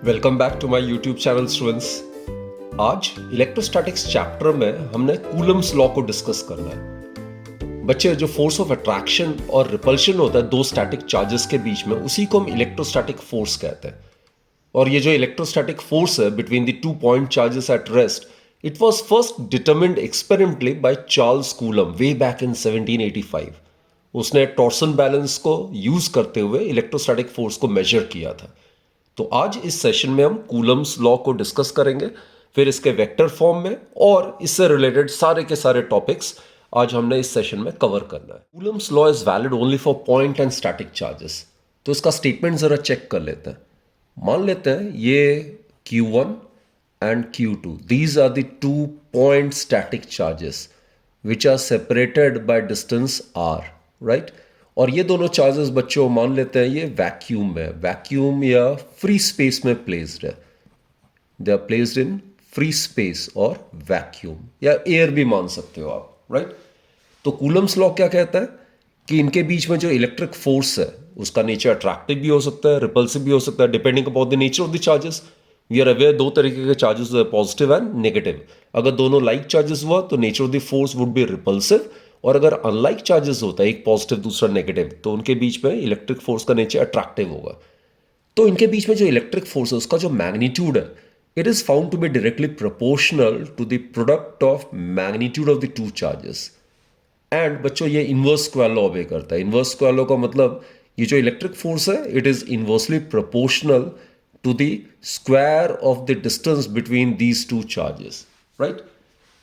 Welcome back to my YouTube channel students. आज electrostatics chapter में हमने कूलम्स लॉ को डिस्कस करना है। बच्चे, जो फोर्स ऑफ अट्रैक्शन और रिपल्शन होता है दो स्टैटिक चार्जेस के बीच में, उसी को हम इलेक्ट्रोस्टैटिक फोर्स कहते हैं। और ये जो इलेक्ट्रोस्टैटिक फोर्स है between the 2 point charges at rest, it was first determined experimentally by Charles coulomb way back in 1785। उसने टॉर्सन बैलेंस को यूज करते हुए इलेक्ट्रोस्टैटिक फोर्स को मेजर किया था। तो आज इस सेशन में हम कूलम्स लॉ को डिस्कस करेंगे, फिर इसके वेक्टर फॉर्म में, और इससे रिलेटेड सारे के सारे टॉपिक्स आज हमने इस सेशन में कवर करना है। Coulomb's law is valid only for point and static charges. तो इसका स्टेटमेंट जरा चेक कर लेते हैं। मान लेते हैं ये Q1 and Q2, these are the 2 point static charges which are separated by distance r, right? और ये दोनों चार्जेस बच्चों मान लेते हैं ये वैक्यूम में, वैक्यूम या फ्री स्पेस में प्लेस्ड है। They are placed in free space और वैक्यूम, या एयर भी मान सकते हो आप, राइट? तो कूलम्स लॉ क्या कहता है कि इनके बीच में जो इलेक्ट्रिक फोर्स है उसका नेचर अट्रैक्टिव भी हो सकता है, रिपल्सिव भी हो सकता है, depending upon the nature of the charges. We are aware दो तरीके के चार्जेस, पॉजिटिव एंड नेगेटिव। अगर दोनों लाइक चार्जेस हुआ तो nature of the force would B repulsive, और अगर अनलाइक चार्जेस होता है, एक पॉजिटिव दूसरा नेगेटिव, तो उनके बीच में इलेक्ट्रिक फोर्स का नेचर अट्रैक्टिव होगा। तो इनके बीच में जो इलेक्ट्रिक फोर्स है उसका जो मैग्नीट्यूड है, it is found to be directly proportional to the product of magnitude of the two charges. And बच्चों ये इनवर्स स्क्वायर लॉ ऑबे करता है। इनवर्स स्क्वायर लॉ का मतलब ये जो इलेक्ट्रिक फोर्स है it is inversely proportional to the square of the distance between these two charges, right?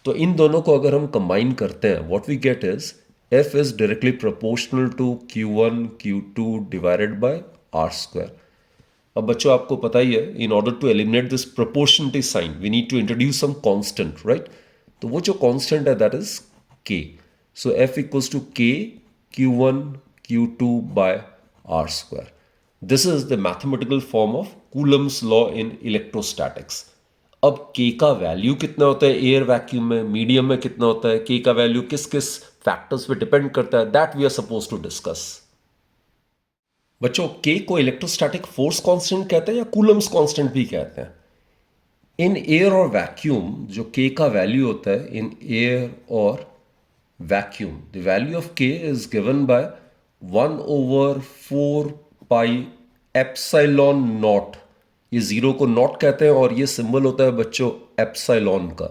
तो इन दोनों को अगर हम कंबाइन करते हैं, what we get is F is directly proportional to Q1 Q2 divided by R square. अब बच्चों आपको पता ही है, in order to eliminate this proportionality sign we need to introduce some constant, right? तो वो जो कांस्टेंट है that is K। So F equals to K Q1 Q2 by R square. This is the mathematical form of Coulomb's law in electrostatics. अब K का value कितना होता है air vacuum में, मीडियम में कितना होता है, K का वैल्यू किस किस फैक्टर्स पे डिपेंड करता है, that we are suppose to discuss. बच्चों, K को इलेक्ट्रोस्टैटिक फोर्स कांस्टेंट कहते हैं या कूलम्स कांस्टेंट भी कहते हैं। इन एयर और वैक्यूम जो K का वैल्यू होता है इन एयर और vacuum, the value of K is given by 1 over 4 pi epsilon naught। ये जीरो को नॉट कहते हैं और ये सिंबल होता है बच्चों एप्सिलॉन का,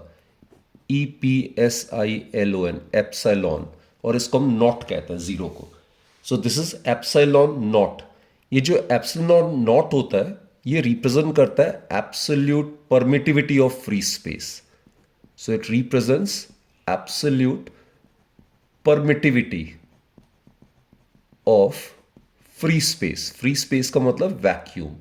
EPSILON, एप्सिलॉन, और इसको हम नॉट कहते हैं जीरो को। सो दिस इज एप्सिलॉन नॉट। ये जो एप्सिलॉन नॉट होता है ये रिप्रेजेंट करता है absolute permittivity of free space. So it represents absolute permittivity of free space. Free space का मतलब vacuum,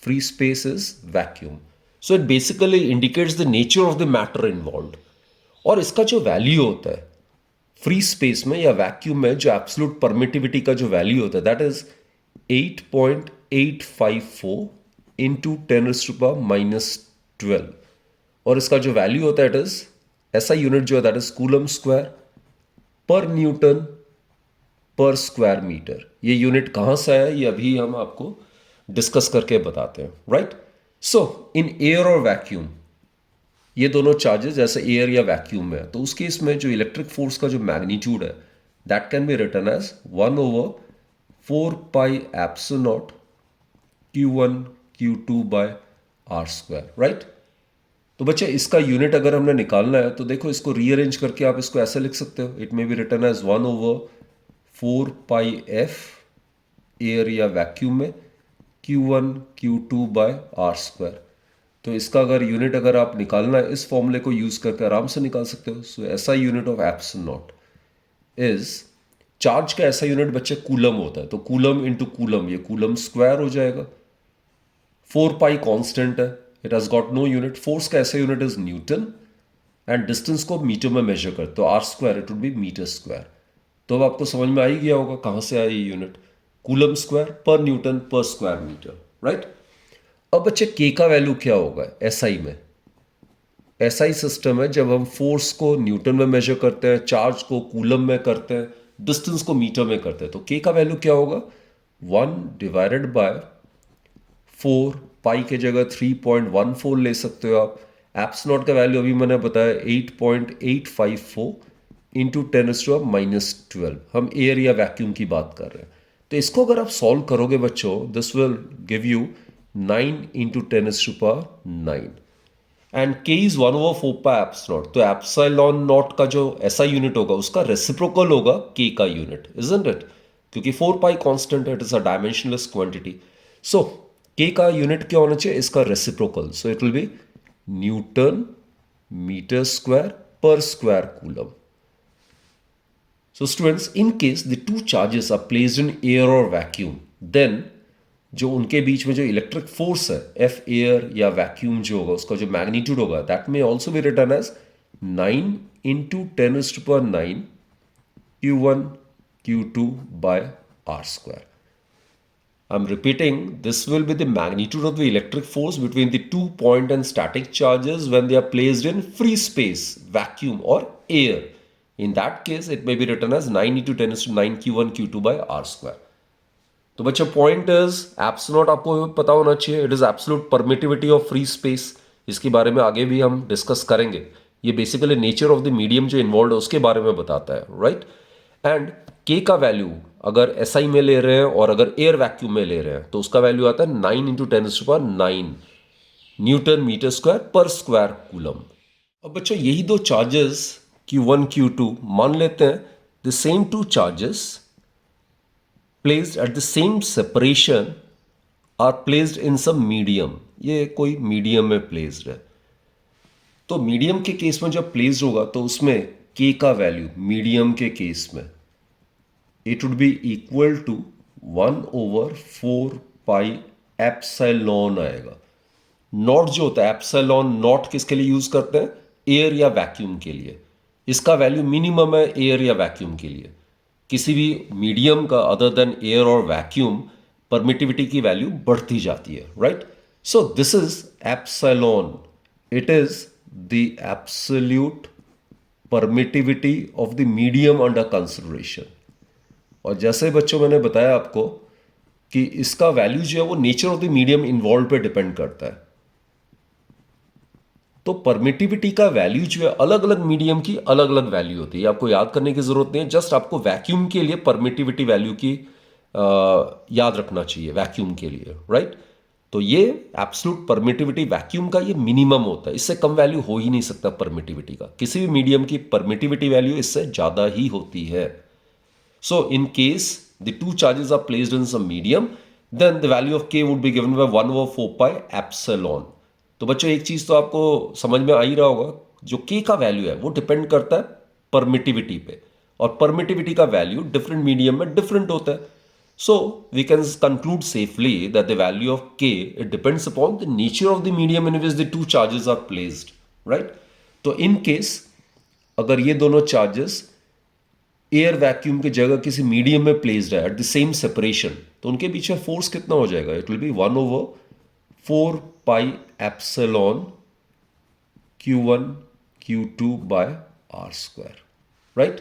free space is vacuum. So it basically indicates the nature of the matter involved. और इसका जो value होता है free space में या vacuum में, जो एब्सोल्यूट परमिटिविटी का जो वैल्यू होता है दैट इज 8.854 इंटू 10⁻⁻12। और इसका जो वैल्यू होता है इट इज, ऐसा यूनिट जो है दैट इज कूलम स्क्वायर पर न्यूटन पर स्क्वायर मीटर। ये यूनिट कहां से आया ये अभी हम आपको डिस्कस करके बताते हैं, राइट? सो इन एयर और वैक्यूम ये दोनों चार्जेस जैसे एयर या वैक्यूम में, तो उस केस में जो इलेक्ट्रिक फोर्स का जो मैग्नीट्यूड है that can be written as 1 over 4 pi epsilon naught Q1 Q2 by R square, right? तो बच्चे इसका यूनिट अगर हमने निकालना है तो देखो इसको रीअरेंज करके आप इसको ऐसे लिख सकते हो। It may be written as 1 over 4 pi f air या वैक्यूम में Q1 Q2 by R square. तो इसका अगर यूनिट अगर आप निकालना है इस फॉर्मूले को यूज करके आराम से निकाल सकते हो। So SI unit of epsilon nought is, charge का ऐसा यूनिट बच्चे कूलम होता है, तो कूलम इंटू कूलम, ये कूलम स्क्वायर हो जाएगा। 4 pi कांस्टेंट है, it has got no unit. Force का SI unit is newton and distance को मीटर में मेजर करते तो R square it would be metre square. तो अब आपको समझ में आ ही गया होगा कहां से आया ये यूनिट, कूलम स्क्वायर पर न्यूटन पर स्क्वायर मीटर, राइट? अब बच्चे के का वैल्यू क्या होगा एसआई में? एसआई सिस्टम है जब हम फोर्स को न्यूटन में मेजर करते हैं, चार्ज को कूलम में करते हैं, डिस्टेंस को मीटर में करते हैं, तो के का वैल्यू क्या होगा? 1 डिवाइडेड बाय 4 पाई के जगह 3.14 ले सकते हो आप। एप्स नॉट का वैल्यू अभी मैंने बताया 8.854 इंटू 10⁻⁻12। हम एयर या वैक्यूम की बात कर रहे हैं। तो इसको अगर आप सॉल्व करोगे बच्चों, this will give you 9 into 10⁻9 and k is 1/4 pi eps not. तो एप्सिलॉन नॉट का जो SI यूनिट होगा उसका रेसिप्रोकल होगा k का यूनिट, इजंट इट? क्योंकि 4 पाई कांस्टेंट है, it is a dimensionless quantity. So k का यूनिट क्या होना चाहिए? इसका reciprocal. So it will be newton metre square पर square coulomb. So students, in case the two charges are placed in air or vacuum, then जो उनके बीच में जो इलेक्ट्रिक फोर्स है एफ एयर या वैक्यूम जो होगा उसका जो मैग्नीट्यूड होगा that may also be written as 9 into 10⁻9 Q1 Q2 by R square. I'm repeating, this will be the magnitude of the electric force between the 2 point and static charges when they are placed in free space, vacuum or air. In that case, it may be written as 9 into 10⁻9 Q1 Q2 by R square. तो बच्चा point is apps not आपको पता होना चाहिए। It is absolute permittivity of free space. इसके बारे में आगे भी हम डिस्कस करेंगे। ये basically nature of the medium जो इन्वॉल्व है उसके बारे में बताता है, राइट? एंड के का वैल्यू अगर SI में ले रहे हैं और अगर एयर वैक्यूम में ले रहे हैं तो उसका वैल्यू आता है 9 इंटू 10⁻9 न्यूटन मीटर स्क्वायर पर स्क्वायर कूलम। अब बच्चों यही दो चार्जेस Q1 Q2 मान लेते हैं the same two charges placed at the same separation are placed in some medium। ये कोई मीडियम में प्लेस्ड है। तो मीडियम के केस में जब प्लेस्ड होगा तो उसमें k का वैल्यू मीडियम के केस में it would be equal to 1/4 pi epsilon आएगा। नॉट जो होता है एप्सिलॉन नॉट किसके लिए यूज करते हैं? एयर या वैक्यूम के लिए। इसका वैल्यू मिनिमम है एयर या वैक्यूम के लिए। किसी भी मीडियम का अदर देन एयर और वैक्यूम परमिटिविटी की वैल्यू बढ़ती जाती है, right? So this is epsilon. It is the absolute permittivity of the medium under consideration. और जैसे बच्चों मैंने बताया आपको कि इसका वैल्यू जो है वो nature of the medium involve पे डिपेंड करता है। तो परमिटिविटी का वैल्यू जो है अलग अलग मीडियम की अलग अलग वैल्यू होती है। आपको याद करने की जरूरत नहीं है, जस्ट आपको वैक्यूम के लिए परमिटिविटी वैल्यू की याद रखना चाहिए वैक्यूम के लिए, राइट? तो ये एब्सोल्यूट परमिटिविटी वैक्यूम का ये मिनिमम होता है। इससे कम वैल्यू हो ही नहीं सकता परमिटिविटी का। किसी भी मीडियम की परमिटिविटी वैल्यू इससे ज्यादा ही होती है। So in case the two charges are placed in some medium then the value of k would be given by 1/4 pi epsilon. तो बच्चों एक चीज तो आपको समझ में आ ही रहा होगा, जो k का वैल्यू है वो डिपेंड करता है परमिटिविटी पे, और परमिटिविटी का वैल्यू डिफरेंट मीडियम में डिफरेंट होता है। So we can conclude safely that the value of k it depends upon the nature of the medium in which the two charges are placed, right? तो in case अगर ये दोनों charges air vacuum की जगह किसी medium में placed है at the same separation, तो उनके बीच में फोर्स कितना हो जाएगा? It will be 1/4 pi epsilon Q1 Q2 by R square, right?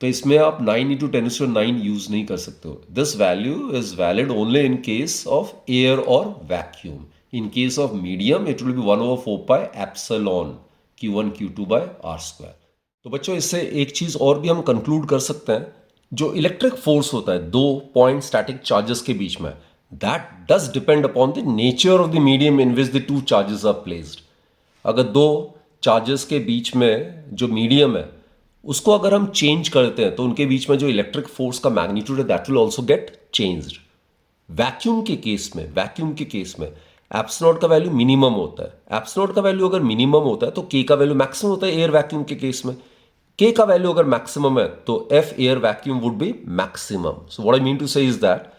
तो इसमें आप 9 इंटू 10⁻9 यूज नहीं कर सकते हो। This value is valid only in case of air और vacuum. In case of medium it will be 1/4 pi epsilon Q1 Q2 by R square. तो बच्चों इससे एक चीज और भी हम कंक्लूड कर सकते हैं, जो इलेक्ट्रिक फोर्स होता है दो पॉइंट स्टैटिक चार्जेस के बीच में, that does depend upon the nature of the medium in which the two charges are placed। अगर दो चार्जेस के बीच में जो मीडियम है उसको अगर हम चेंज करते हैं तो उनके बीच में जो इलेक्ट्रिक फोर्स का मैग्नीट्यूड है that will also get changed. Vacuum के केस में एप्सिलॉन का वैल्यू मिनिमम होता है। एप्सिलॉन का वैल्यू अगर मिनिमम होता है तो के का वैल्यू मैक्सिमम होता है एयर वैक्यूम के केस में। के का वैल्यू अगर मैक्सिमम है तो F air vacuum would be maximum. So what I mean to say is that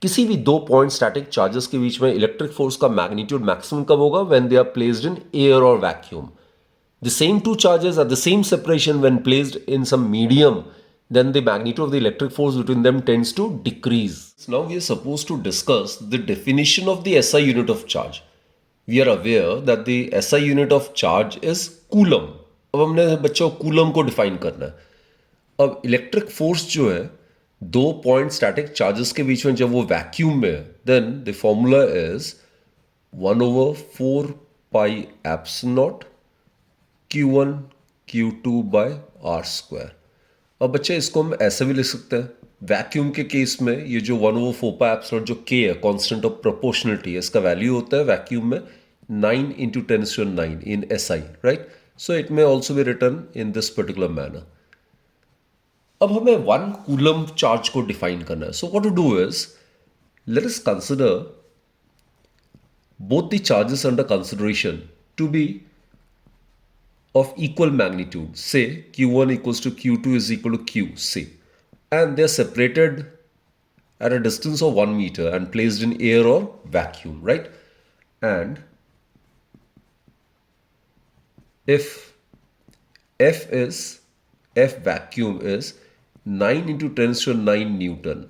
किसी भी दो पॉइंट स्टैटिक चार्जेस के बीच में इलेक्ट्रिक फोर्स का मैग्नीट्यूड मैक्सिमम कब होगा? When they are placed in air और vacuum. The same two charges are the same separation when placed in some medium, then the magnitude of the electric force between them tends to decrease. So now we are supposed to discuss the definition of the SI unit of charge. We are aware that the SI unit of charge is coulomb. अब हमने बच्चों coulomb को define करना है। अब electric force जो है दो पॉइंट स्टैटिक चार्जेस के बीच में जब वो वैक्यूम में है, then the formula is 1/4 pi epsilon not Q1 Q2 by R square. अब बच्चे इसको हम ऐसे भी लिख सकते हैं, वैक्यूम के केस में ये जो 1/4 पाई एप्सिलॉन जो K है, कांस्टेंट ऑफ प्रोपोर्शनलिटी, इसका वैल्यू होता है वैक्यूम में 9 × 10⁹ in SI, right? So it may also be written in this particular manner. अब हमें 1 कूलम चार्ज को डिफाइन करना है। So what to do is, let us consider both the charges under consideration to be of equal magnitude. Say Q1 equals to Q2 is equal to Q, say. And they are separated at a distance of 1 meter and placed in air or vacuum, right? And if F vacuum is 9 × 10⁹ Newton,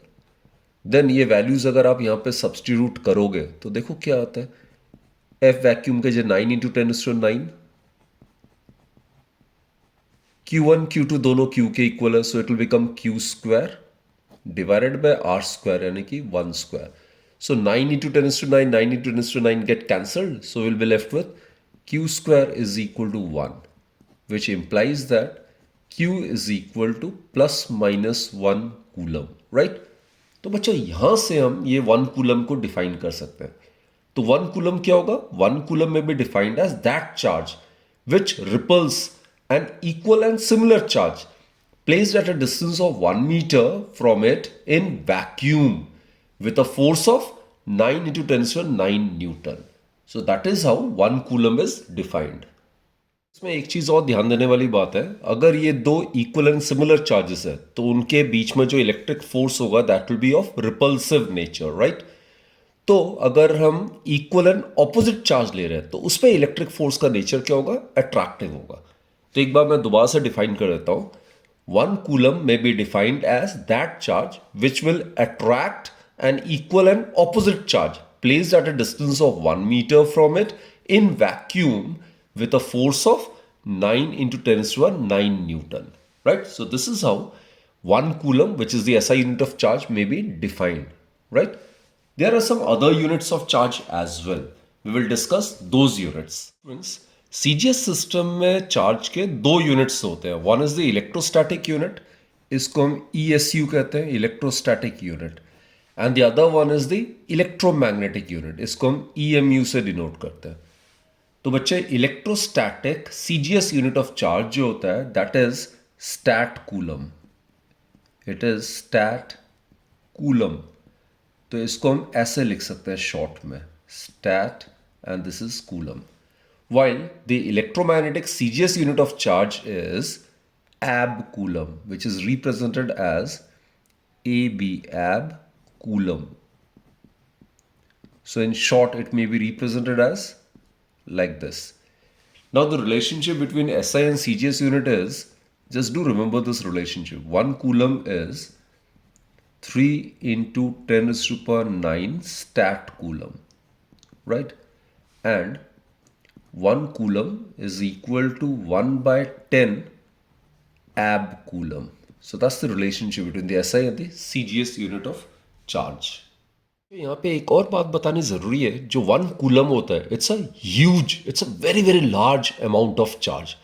then ये values अगर आप यहां पे substitute करोगे तो देखो क्या आता है। एफ वैक्यूम के जो 9 × 10⁹, Q1 Q2 दोनों Q के इक्वल है, so it will become Q square divided by R square, यानी कि 1 square. So 9 × 10⁹, 9 × 10⁹ get cancelled, so will be left with Q square is equal to 1, which implies that Q is equal to ±1 coulomb, right? तो बच्चों यहां से हम ये 1 coulomb को define कर सकते हैं। तो 1 कूलम क्या होगा? 1 coulomb may be defined as that charge which repels an equal and similar charge placed at a distance of 1 meter from it in vacuum with a force of 9 × 10⁹ Newton. So that is how 1 coulomb is defined. इसमें एक चीज और ध्यान देने वाली बात है, अगर ये दो इक्वल एंड सिमिलर चार्जेस है तो उनके बीच में जो इलेक्ट्रिक फोर्स होगा that will B of repulsive nature, right? तो अगर हम इक्वल एंड ऑपोजिट चार्ज ले रहे हैं तो उस पर इलेक्ट्रिक फोर्स का नेचर क्या होगा? अट्रैक्टिव होगा। तो एक बार मैं दोबारा से डिफाइन कर देता हूं। 1 coulomb may be defined as that charge which will attract an equal and opposite charge placed at a distance of 1 meter from it in vacuum with a force of 9 × 10⁹ Newton, right? So this is how 1 coulomb, which is the SI unit of charge, may be defined, right? There are some other units of charge as well. We will discuss those units. CGS system में charge के दो units होते हैं। One is the electrostatic unit, इसको हम ESU कहते हैं, electrostatic unit, and the other one is the electromagnetic unit, इसको हम EMU से डिनोट करते हैं। तो बच्चे electrostatic CGS unit of charge जो होता है that is stat coulomb, it is stat coulomb. तो इसको हम ऐसे लिख सकते हैं शॉर्ट में, stat and this is coulomb. While the electromagnetic CGS unit of charge is ab coulomb, which is represented as AB, ab coulomb. So in short, it may be represented as like this. Now the relationship between SI and CGS unit is, just do remember this relationship. 1 coulomb is 3 × 10⁹ stat coulomb, right? And 1 coulomb is equal to 1/10 ab coulomb. So that's the relationship between the SI and the CGS unit of charge. यहाँ पे एक और बात बतानी जरूरी है, जो 1 coulomb होता है it's a very very large amount of charge.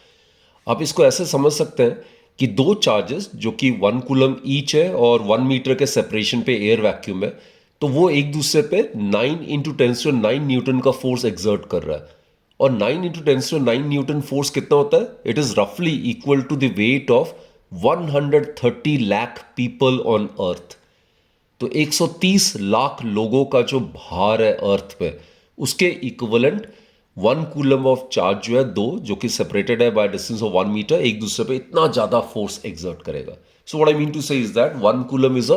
आप इसको ऐसे समझ सकते हैं कि दो चार्जेस जो कि 1 कूलम ईच है और 1 मीटर के सेपरेशन पे एयर वैक्यूम है, तो वो एक दूसरे पे 9 × 10⁹ न्यूटन का फोर्स एक्सर्ट कर रहा है। और 9 × 10⁹ न्यूटन फोर्स कितना होता है? इट इज रफली equal to the weight of 130 lakh people on earth. तो 130 लाख लोगों का जो भार है अर्थ पे, उसके इक्विवेलेंट 1 कूलम ऑफ चार्ज जो है, दो जो कि सेपरेटेड है बाय डिस्टेंस ऑफ 1 मीटर, एक दूसरे पे इतना ज्यादा फोर्स एक्सर्ट करेगा। So what I mean to say is that 1 coulomb is a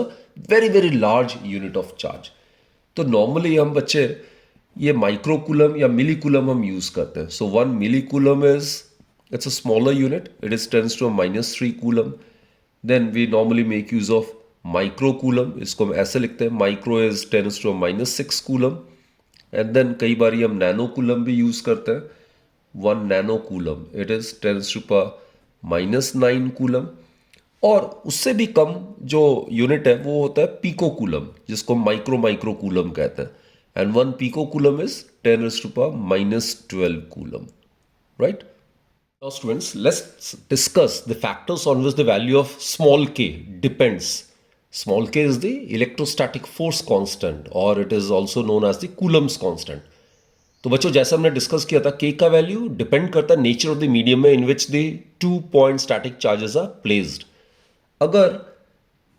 very very large unit of charge. तो नॉर्मली हम बच्चे ये माइक्रो कूलम या मिली कूलम हम यूज करते हैं। So 1 millicoulomb is it's a smaller unit, it is 10⁻³ coulomb. Then we normally make use of microcoulomb, इसको हम ऐसे लिखते हैं, micro is 10⁻⁶ coulomb. And then कई बार हम नैनो कूलम भी यूज करते हैं, 1 nano coulomb, it is 10⁻⁹ coulomb. और उससे भी कम जो यूनिट है वो होता है पीको कूलम, जिसको माइक्रो कूलम कहते हैं, and 1 pico coulomb is 10⁻⁻12 coulomb, right? Now, students, let's discuss the factors on which the value of small k depends. Small k is the electrostatic force constant, or it is also known as the Coulomb's constant. तो बच्चों, जैसा हमने discuss किया था, k का value depend करता है nature of the medium में in which the 2 point static charges are placed. अगर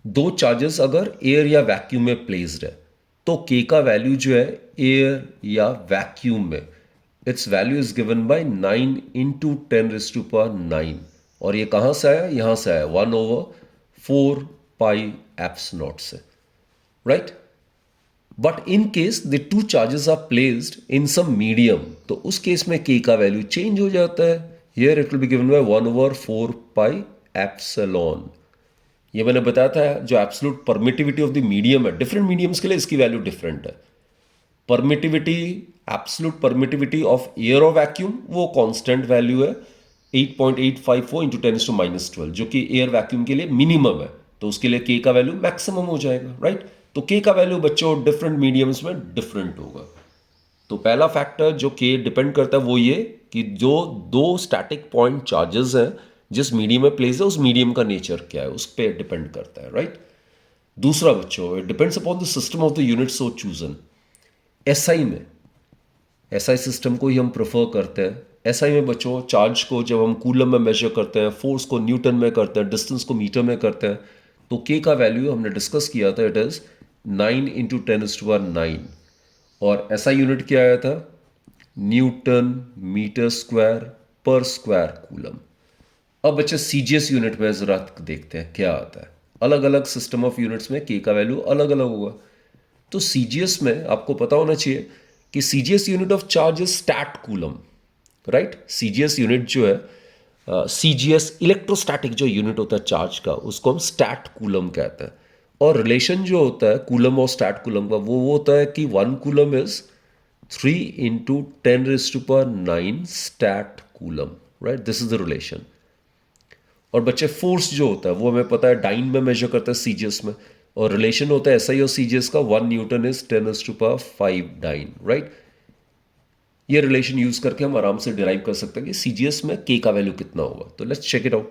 दो चार्जेस अगर एयर या वैक्यूम में प्लेस्ड है तो k का वैल्यू जो है एयर या वैक्यूम में, it's value is given bye 9 into 10⁻⁹ और ये कहां से आया? यहां से आया 1/4 पाई एप्स नॉट से, right? But in case the two charges are placed in some medium, तो उस केस में k का वैल्यू चेंज हो जाता है. Here it will be given by 1/4 pi epsilon. ये मैंने बताया था, जो absolute permittivity of the medium है, डिफरेंट मीडियम्स के लिए इसकी वैल्यू डिफरेंट है. Permittivity, absolute permittivity of air और वैक्यूम, वो कांस्टेंट वैल्यू है 8.854 इंटू 10⁻⁻12, जो कि एयर वैक्यूम के लिए मिनिमम है, तो उसके लिए k का वैल्यू मैक्सिमम हो जाएगा, राइट? तो k का वैल्यू बच्चों डिफरेंट मीडियम्स में डिफरेंट होगा. तो पहला फैक्टर जो k डिपेंड करता है वो ये कि जो दो स्टैटिक पॉइंट चार्जेस हैं जिस मीडियम में प्लेस है, उस मीडियम का नेचर क्या है, उस पर डिपेंड करता है, राइट? दूसरा बच्चों, it depends upon the system of the unit so chosen. SI में, एसआई सिस्टम को ही हम प्रेफर करते हैं. एसआई में बच्चों चार्ज को जब हम कूलम में मेजर करते हैं, फोर्स को न्यूटन में करते हैं, डिस्टेंस को मीटर में करते हैं, तो के का वैल्यू हमने डिस्कस किया था, इट इज 9 इंटू 10⁻⁹. और एसआई यूनिट क्या आया था? न्यूटन मीटर स्क्वायर पर स्क्वायर कूलम. अब बच्चे सीजीएस यूनिट में जरा देखते हैं क्या आता है. अलग अलग सिस्टम ऑफ यूनिट्स में के का वैल्यू अलग अलग होगा. तो सीजीएस में आपको पता होना चाहिए कि CGS unit of charge is stat coulomb, right? CGS unit जो है, सीजीएस इलेक्ट्रोस्टैटिक जो यूनिट होता है चार्ज का, उसको हम स्टैट कूलम कहते हैं. और रिलेशन जो होता है कूलम और स्टैट कूलम का, वो होता है कि 1 coulomb is 3 into 10⁻⁹ stat coulomb, right? This is the relation. और बच्चे फोर्स जो होता है वो हमें पता है डाइन में मेजर करते हैं सीजीएस में, और रिलेशन होता है एसआई और सीजीएस का, 1 न्यूटन इज 10⁵ डाइन, राइट? ये रिलेशन यूज करके हम आराम से डिराइव कर सकते हैं कि सीजीएस में के का वैल्यू कितना होगा. तो लेट्स चेक इट आउट.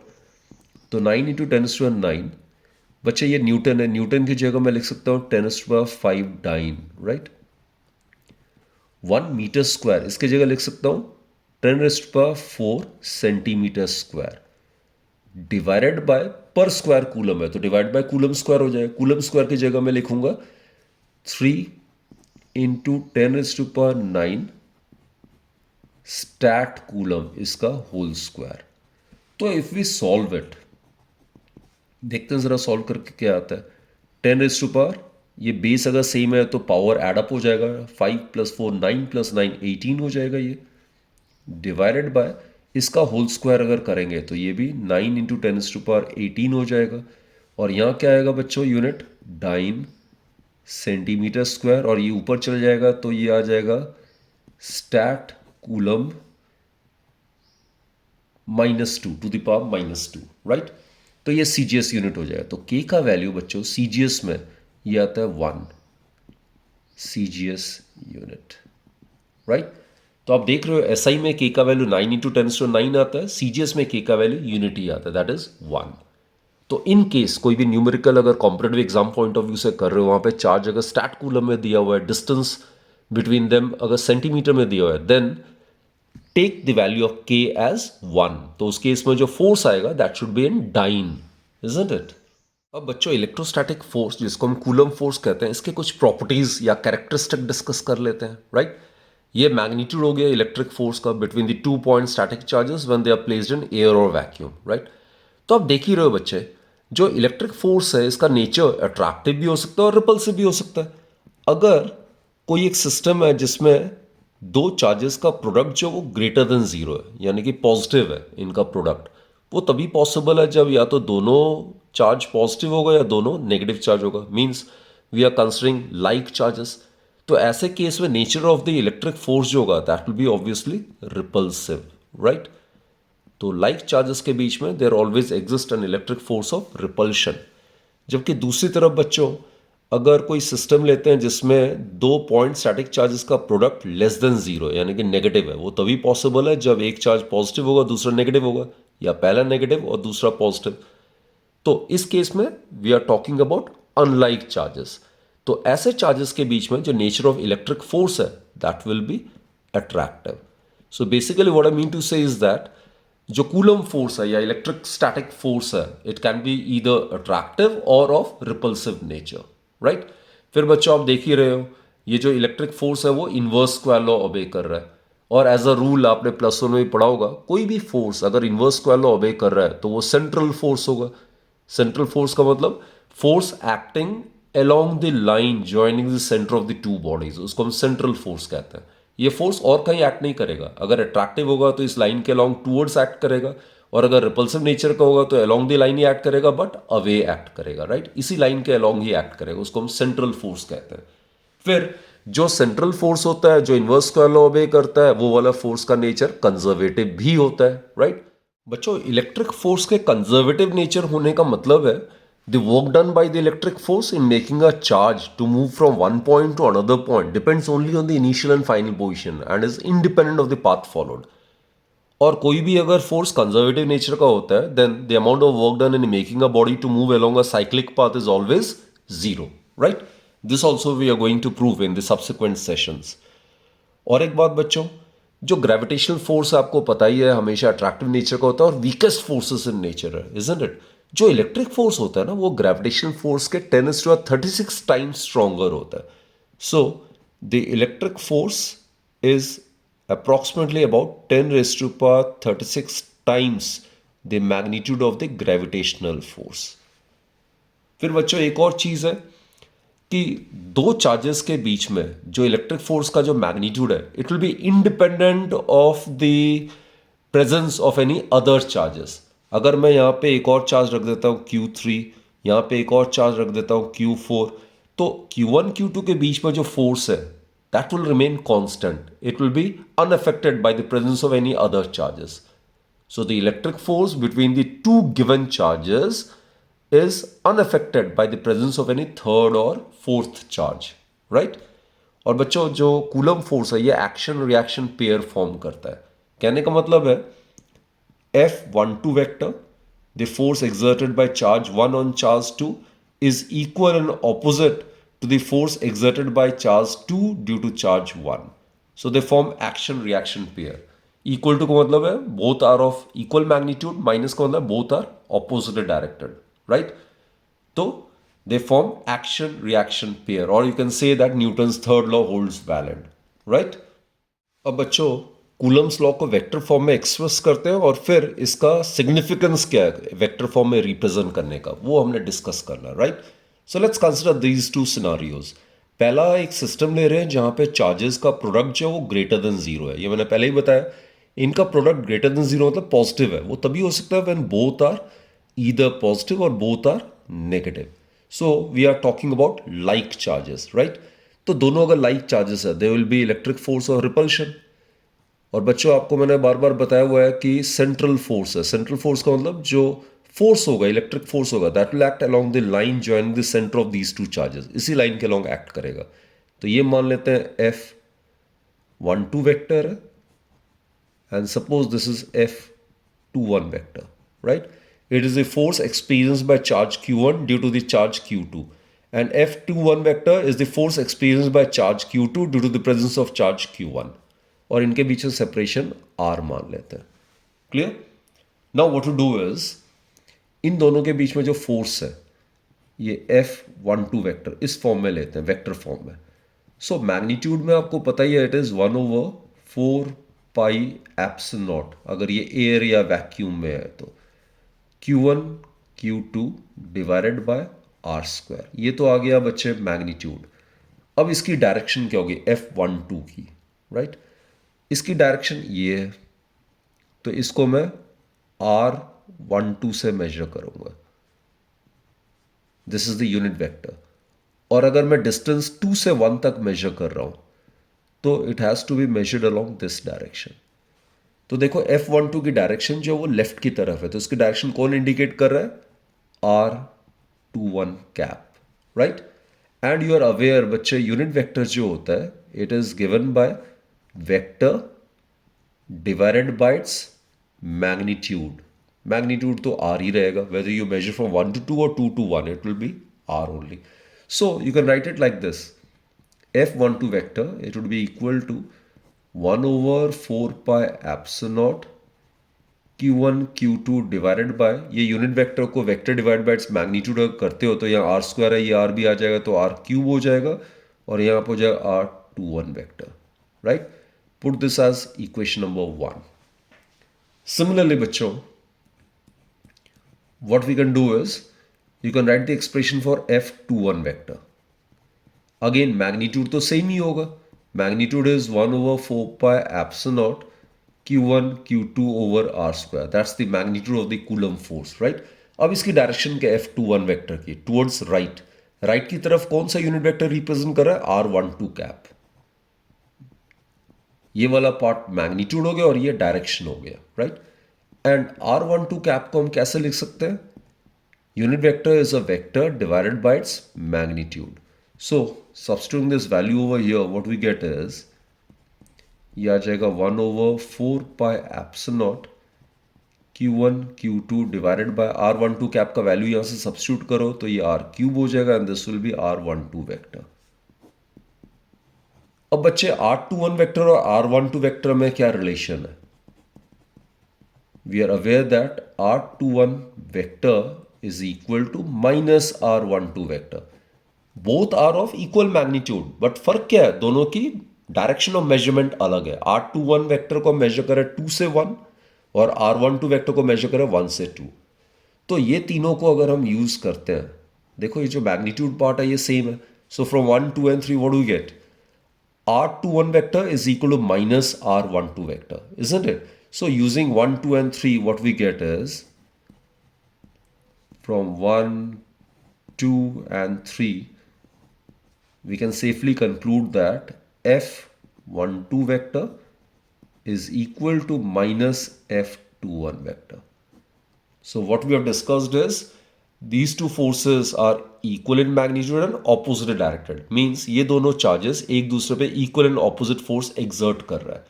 तो 9 इंटू 10⁻⁹, बच्चे ये न्यूटन है, न्यूटन की जगह मैं लिख सकता हूं 10⁵ डाइन, राइट? 1 मीटर स्क्वायर, इसकी जगह लिख सकता हूं 10⁴ सेंटीमीटर स्क्वायर, डिवाइडेड बाय पर स्क्वायर कूलम है, तो डिवाइड बाय कूलम स्क्वायर हो जाएगा. कूलम स्क्वायर की जगह मैं लिखूंगा 3 इंटू 10⁹ स्टैट कूलम, इसका होल स्क्वायर. तो इफ वी सॉल्व इट, देखते हैं जरा सॉल्व करके क्या आता है. 10⁻, ये बेस अगर सेम है तो पावर एडअप हो जाएगा, 5 + 4 9 + 9 18 हो जाएगा ये, डिवाइडेड बाय इसका होल स्क्वायर अगर करेंगे तो ये भी 9 इंटू 10⁻18 हो जाएगा. और यहाँ क्या आएगा बच्चों? यूनिट डाइन सेंटीमीटर स्क्वायर, और ये ऊपर चल जाएगा तो ये आ जाएगा stat coulomb -2 to the power -2, right? तो ये सीजीएस यूनिट हो जाएगा. तो के का वैल्यू बच्चों सीजीएस में ये आता है 1 सीजीएस यूनिट, राइट? तो आप देख रहे हो एसआई में के का वैल्यू 9 इंटू 10⁻⁹ आता है, सीजीएस में के का वैल्यू यूनिट ही आता है, दैट इज 1. तो इन केस कोई भी न्यूमेरिकल अगर competitive exam point of view से कर रहे हो, वहां पे चार्ज अगर स्टैट कूलम में दिया हुआ है, डिस्टेंस बिटवीन देम अगर सेंटीमीटर में दिया हुआ है, then take the value of K as 1. तो उस केस में जो फोर्स आएगा that should be in dyne, isn't it? अब बच्चों इलेक्ट्रोस्टैटिक फोर्स, जिसको हम कूलम फोर्स कहते हैं, इसके कुछ प्रॉपर्टीज या कैरेक्टरिस्टिक डिस्कस कर लेते हैं, राइट? ये मैग्नीट्यूड हो गया इलेक्ट्रिक फोर्स का between the 2 point static charges when they are placed in air और वैक्यूम, राइट? तो आप देख ही रहे हो बच्चे, जो इलेक्ट्रिक फोर्स है इसका नेचर अट्रैक्टिव भी हो सकता है और रिपल्सिव भी हो सकता है. अगर कोई एक सिस्टम है जिसमें दो चार्जेस का प्रोडक्ट जो वो ग्रेटर देन जीरो है, यानी कि पॉजिटिव है इनका प्रोडक्ट, वो तभी पॉसिबल है जब या तो दोनों चार्ज पॉजिटिव होगा या दोनों नेगेटिव चार्ज होगा. Means we are considering like charges. तो ऐसे केस में nature of the electric force जो होगा that will be obviously repulsive, right? तो लाइक चार्जेस के बीच में there always exist an electric force of repulsion. जबकि दूसरी तरफ बच्चों, अगर कोई सिस्टम लेते हैं जिसमें दो पॉइंट स्टैटिक चार्जेस का प्रोडक्ट लेस देन जीरो यानी कि नेगेटिव है, वो तभी पॉसिबल है जब एक चार्ज पॉजिटिव होगा दूसरा नेगेटिव होगा, या पहला नेगेटिव और दूसरा पॉजिटिव। तो इस केस में we are talking about unlike charges. तो ऐसे चार्जेस के बीच में जो नेचर ऑफ इलेक्ट्रिक फोर्स है that will be attractive. So basically what I mean to say is that जो कूलम फोर्स है या इलेक्ट्रिक स्टैटिक फोर्स है, it can be either attractive और ऑफ रिपल्सिव नेचर, राइट। फिर बच्चों आप देख ही रहे हो, ये जो इलेक्ट्रिक फोर्स है वो इनवर्स स्क्वायर लॉ ओबे कर रहा है। और एज अ रूल आपने प्लस वन में भी पढ़ा होगा, कोई भी फोर्स अगर इनवर्स स्क्वायर लॉ ओबे कर रहा है तो वो सेंट्रल फोर्स होगा। सेंट्रल फोर्स का मतलब force acting along the line joining the centre of the two bodies, उसको हम सेंट्रल फोर्स कहते हैं। ये फोर्स और कहीं एक्ट नहीं करेगा। अगर अट्रैक्टिव होगा तो इस लाइन के अलोंग टूवर्ड्स एक्ट करेगा, और अगर रिपल्सिव नेचर का होगा तो along the line he act करेगा बट अवे एक्ट करेगा, राइट। इसी लाइन के अलोंग ही एक्ट करेगा, उसको हम सेंट्रल फोर्स कहते हैं। फिर जो सेंट्रल फोर्स होता है जो इनवर्स स्क्वायर लॉ ओबे करता है, वो वाला फोर्स का नेचर कंजर्वेटिव भी होता है, राइट। बच्चों इलेक्ट्रिक फोर्स के कंजर्वेटिव नेचर होने का मतलब है the work done by the electric force in making a charge to move from one point to another point depends only on the initial and final position and is independent of the path followed. और कोई भी अगर force conservative nature का होता है then the amount of work done in making a body to move along a cyclic path is always zero, right. This also we are going to prove in the subsequent sessions. और एक बात बच्चों, जो gravitational force आपको पता ही है हमेशा अट्रैक्टिव नेचर का होता है और वीकेस्ट फोर्सेस इन नेचर है, इजंट इट। जो इलेक्ट्रिक फोर्स होता है ना वो ग्रेविटेशनल फोर्स के 10⁻36 टाइम्स स्ट्रॉन्गर होता है। So the electric force is approximately about 10⁻36 times the magnitude of the gravitational force. फिर बच्चों एक और चीज है कि दो चार्जेस के बीच में जो इलेक्ट्रिक फोर्स का जो मैग्नीट्यूड है it will be independent of the presence of any other charges. अगर मैं यहाँ पे एक और चार्ज रख देता हूँ Q3, यहाँ पे एक और चार्ज रख देता हूँ Q4, तो Q1 Q2 के बीच में जो फोर्स है that will remain constant, it will B unaffected by the presence of any other charges. So the electric force between the two given charges is unaffected by the presence of any third or fourth charge, right? और बच्चों जो Coulomb force है ये action reaction pair form करता है। कहने का मतलब है F12 vector, the force exerted by charge 1 on charge 2 is equal and opposite to the force exerted by charge 2 due to charge 1. So they form action reaction pair. Equal to का मतलब है both are of equal magnitude, minus का मतलब both are opposite directed, right? तो they form action reaction pair, or you can say that Newton's third law holds valid, right? अब बच्चों Coulomb's law को vector form में express करते हैं और फिर इसका सिग्निफिकेंस क्या है वेक्टर फॉर्म में रिप्रेजेंट करने का, वो हमने डिस्कस करना, right. So let's consider these two scenarios. पहला एक सिस्टम ले रहे हैं जहां पे चार्जेस का प्रोडक्ट जो है वो ग्रेटर देन जीरो है। ये मैंने पहले ही बताया, इनका प्रोडक्ट ग्रेटर देन जीरो मतलब पॉजिटिव है। वो तभी हो सकता है when both are either positive और both are negative. So we are talking about like charges, right. तो दोनों अगर लाइक चार्जेस है, they will be electric force और रिपल्शन। और बच्चों आपको मैंने बार बार बताया हुआ है कि सेंट्रल फोर्स है। सेंट्रल फोर्स का मतलब जो फोर्स होगा, इलेक्ट्रिक फोर्स होगा, that will act along the line joining the centre of these two charges, इसी लाइन के अलोंग एक्ट करेगा। तो ये मान लेते हैं F12 वेक्टर है and suppose this is F21 vector, right. It is a force experienced by charge Q1 due to the charge Q2 and F21 vector is the force experienced by charge Q2 due to the presence of charge Q1, और इनके बीच में separation R मान लेते हैं। Clear? Now what to do is इन दोनों के बीच में जो फोर्स है ये F12 वेक्टर इस फॉर्म में लेते हैं, वेक्टर फॉर्म में। सो मैग्नीट्यूड में आपको पता ही है it is 1/4 pi epsilon not, अगर ये एयर या वैक्यूम में है तो Q1 Q2 divided bye R²। ये तो आ गया बच्चे मैग्नीट्यूड। अब इसकी डायरेक्शन क्या होगी F12 की, राइट। इसकी डायरेक्शन ये है, तो इसको मैं R12 से मेजर करूंगा। This is the unit vector. और अगर मैं डिस्टेंस 2 से 1 तक मेजर कर रहा हूं तो it has to be measured along this direction. तो देखो F12 की डायरेक्शन जो है वो लेफ्ट की तरफ है, तो इसकी डायरेक्शन कौन इंडिकेट कर रहा है? R21 cap, right. And you are aware बच्चे, यूनिट वेक्टर जो होता है it is given by vector divided by its magnitude. Magnitude तो R ही रहेगा, whether you measure from 1 to 2 और 2 to 1, it will be R only. So you can write it like this: F12 vector, it would be equal to 1 over 4 pi epsilon naught Q1 Q2 divided bye, ये unit vector को vector divide by its magnitude करते हो तो यहाँ R square है, ये R भी आ जाएगा तो R क्यूब हो जाएगा, और यहाँ पर हो जाएगा R21 vector, right. Put this as equation number 1. Similarly बच्चों, what we can do is you can write the expression for F21 vector. Again magnitude तो सेम ही होगा, magnitude is 1 over 4 pi epsilon naught Q1 Q2 over R square. That's the magnitude of the Coulomb force, right? अब इसकी direction क्या F21 vector की? Towards right, right की तरफ कौन सा यूनिट वेक्टर रिप्रेजेंट कर रहा है? R12 cap. ये वाला पार्ट मैग्नीट्यूड हो गया और ये डायरेक्शन हो गया, राइट। एंड R12 कैप को हम कैसे लिख सकते हैं? Unit vector is a vector divided by its magnitude. So substituting this value over here, what we get is, ये आ जाएगा 1 over 4 pi epsilon naught Q1 Q2 divided bye R12 cap का वैल्यू यहां से सब्स्टिट्यूट करो तो ये R cube हो जाएगा and this will be R12 vector. अब बच्चे R21 वेक्टर और R12 वेक्टर में क्या रिलेशन है? We are aware that R21 vector is equal to minus R12 vector. Both are of equal magnitude, but फर्क क्या है? दोनों की डायरेक्शन ऑफ मेजरमेंट अलग है. R21 वेक्टर को मेजर करें 2 से 1 और R12 वेक्टर को मेजर करें 1 से 2. तो ये तीनों को अगर हम यूज करते हैं, देखो ये जो मैग्नीट्यूड पार्ट है ये सेम है. So from 1, 2 and 3 what do we get? R21 vector is equal to minus R12 vector, isn't it? So using 1, 2 and 3, what we get is from 1, 2 and 3, we can safely conclude that F12 vector is equal to minus F21 vector. So what we have discussed is these two forces are equal in magnitude and opposite directed. Means ये दोनों charges एक दूसरे पे equal and opposite force exert कर रहा है.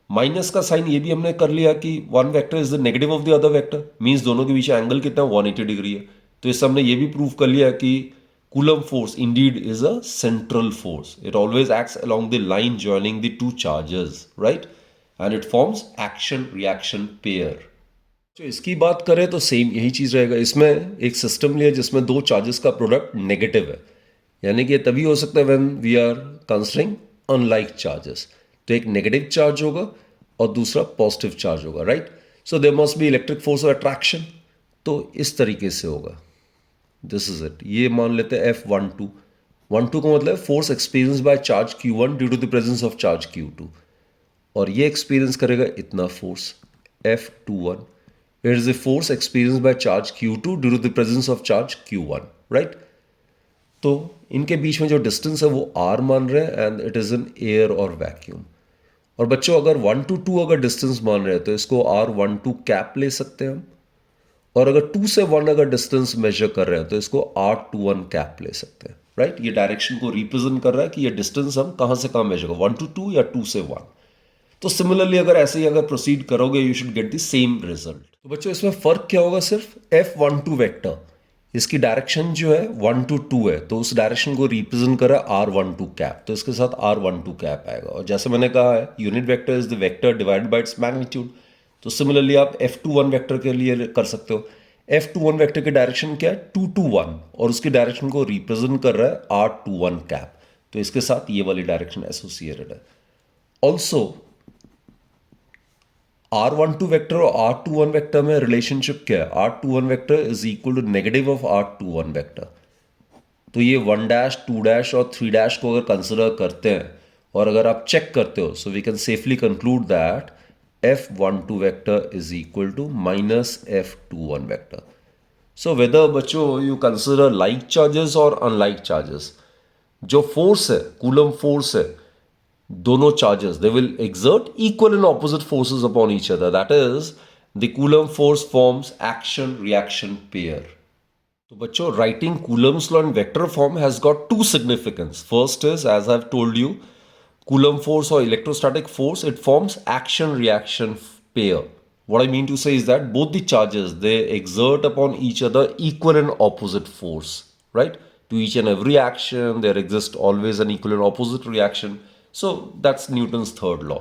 Minus का sign ये भी हमने कर लिया कि one vector is the negative of the other vector. Means दोनों के बीच एंगल कितना 180 डिग्री है. तो इससे हमने ये भी प्रूव कर लिया कि Coulomb force indeed is a central force. It always acts along the line joining the two charges, right? And it forms action-reaction pair. तो इसकी बात करें तो सेम यही चीज रहेगा. इसमें एक सिस्टम लिया जिसमें दो चार्जेस का प्रोडक्ट नेगेटिव है, यानी कि तभी हो सकता है when we are considering unlike charges. तो एक नेगेटिव चार्ज होगा और दूसरा पॉजिटिव चार्ज होगा, right. So there must be electric force of attraction. तो इस तरीके से होगा. This is it. ये मान लेते हैं F12. 12 का मतलब force experience by charge Q1 due to the presence of charge Q2, और ये एक्सपीरियंस करेगा इतना force F21. It is the force experienced by charge Q2 due to the presence of charge Q1, right? तो इनके बीच में जो distance है वो R मान रहे हैं and it is in air और वैक्यूम. और बच्चों अगर 1 to 2 अगर डिस्टेंस मान रहे हैं तो इसको R12 कैप ले सकते हैं हम. और अगर 2 से 1 अगर डिस्टेंस मेजर कर रहे हैं तो इसको R21 कैप ले सकते हैं, राइट. ये डायरेक्शन को रिप्रेजेंट कर रहा है कि ये डिस्टेंस हम कहां से कहां मेजर करें, 1 to 2 या 2 से 1. तो सिमिलरली अगर ऐसे ही अगर प्रोसीड करोगे you should get the same result. तो बच्चों इसमें फर्क क्या होगा? सिर्फ F12 वेक्टर, इसकी डायरेक्शन जो है 1 to 2 है, तो उस डायरेक्शन को रिप्रेजेंट कर रहा है R12 कैप, तो इसके साथ R12 कैप आएगा. और जैसे मैंने कहा है unit vector is the vector divided by its magnitude. तो सिमिलरली आप F21 वेक्टर के लिए कर सकते हो. F21 वेक्टर की डायरेक्शन क्या है? 2 to 1, और उसकी डायरेक्शन को रिप्रेजेंट कर रहा है R21 कैप, तो इसके साथ ये वाली डायरेक्शन एसोसिएटेड है. ऑल्सो R12 वेक्टर और R21 वेक्टर में रिलेशनशिप क्या है? R21 vector is equal to negative of R21 vector. तो ये 1 डैश 2 डैश और 3 डैश को अगर कंसिडर करते हैं और अगर आप चेक करते हो, so we can safely conclude that F12 vector is equal to minus F21 vector. So whether बच्चों यू कंसिडर लाइक चार्जेस और अनलाइक चार्जेस, जो फोर्स है Coulomb फोर्स है दोनों charges they will exert equal and opposite forces upon each other. That is, the Coulomb force forms action reaction pair. तो बच्चों, writing Coulomb's law in vector form has got two significance. First is, as I've told you, Coulomb force or electrostatic force, it forms action reaction pair. What I mean to say is that both the charges, they exert upon each other equal and opposite force, right? To each and every action there exists always an equal and opposite reaction. So that's Newton's third law.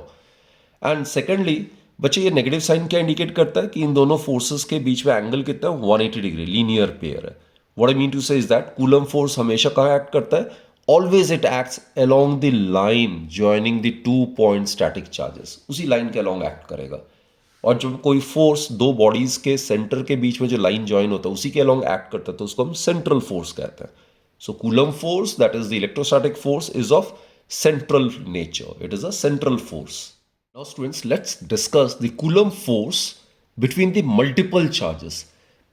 And secondly बच्चे, ये negative sign क्या indicate करता है कि इन दोनों forces के बीच में एंगल कितना है, 180 डिग्री, लीनियर पेयर है. What I mean to say is that coulomb force हमेशा कहाँ एक्ट करता है, always it acts along the line joining the 2 point static charges, उसी लाइन के अलोंग एक्ट करेगा. और जब कोई फोर्स दो बॉडीज के सेंटर के बीच में जो लाइन ज्वाइन होता है उसी के अलोंग एक्ट करता है तो उसको हम सेंट्रल फोर्स कहते हैं. So coulomb force, that is the electrostatic force, is of central nature. It is a central force. Now students, let's discuss the Coulomb force between the multiple charges.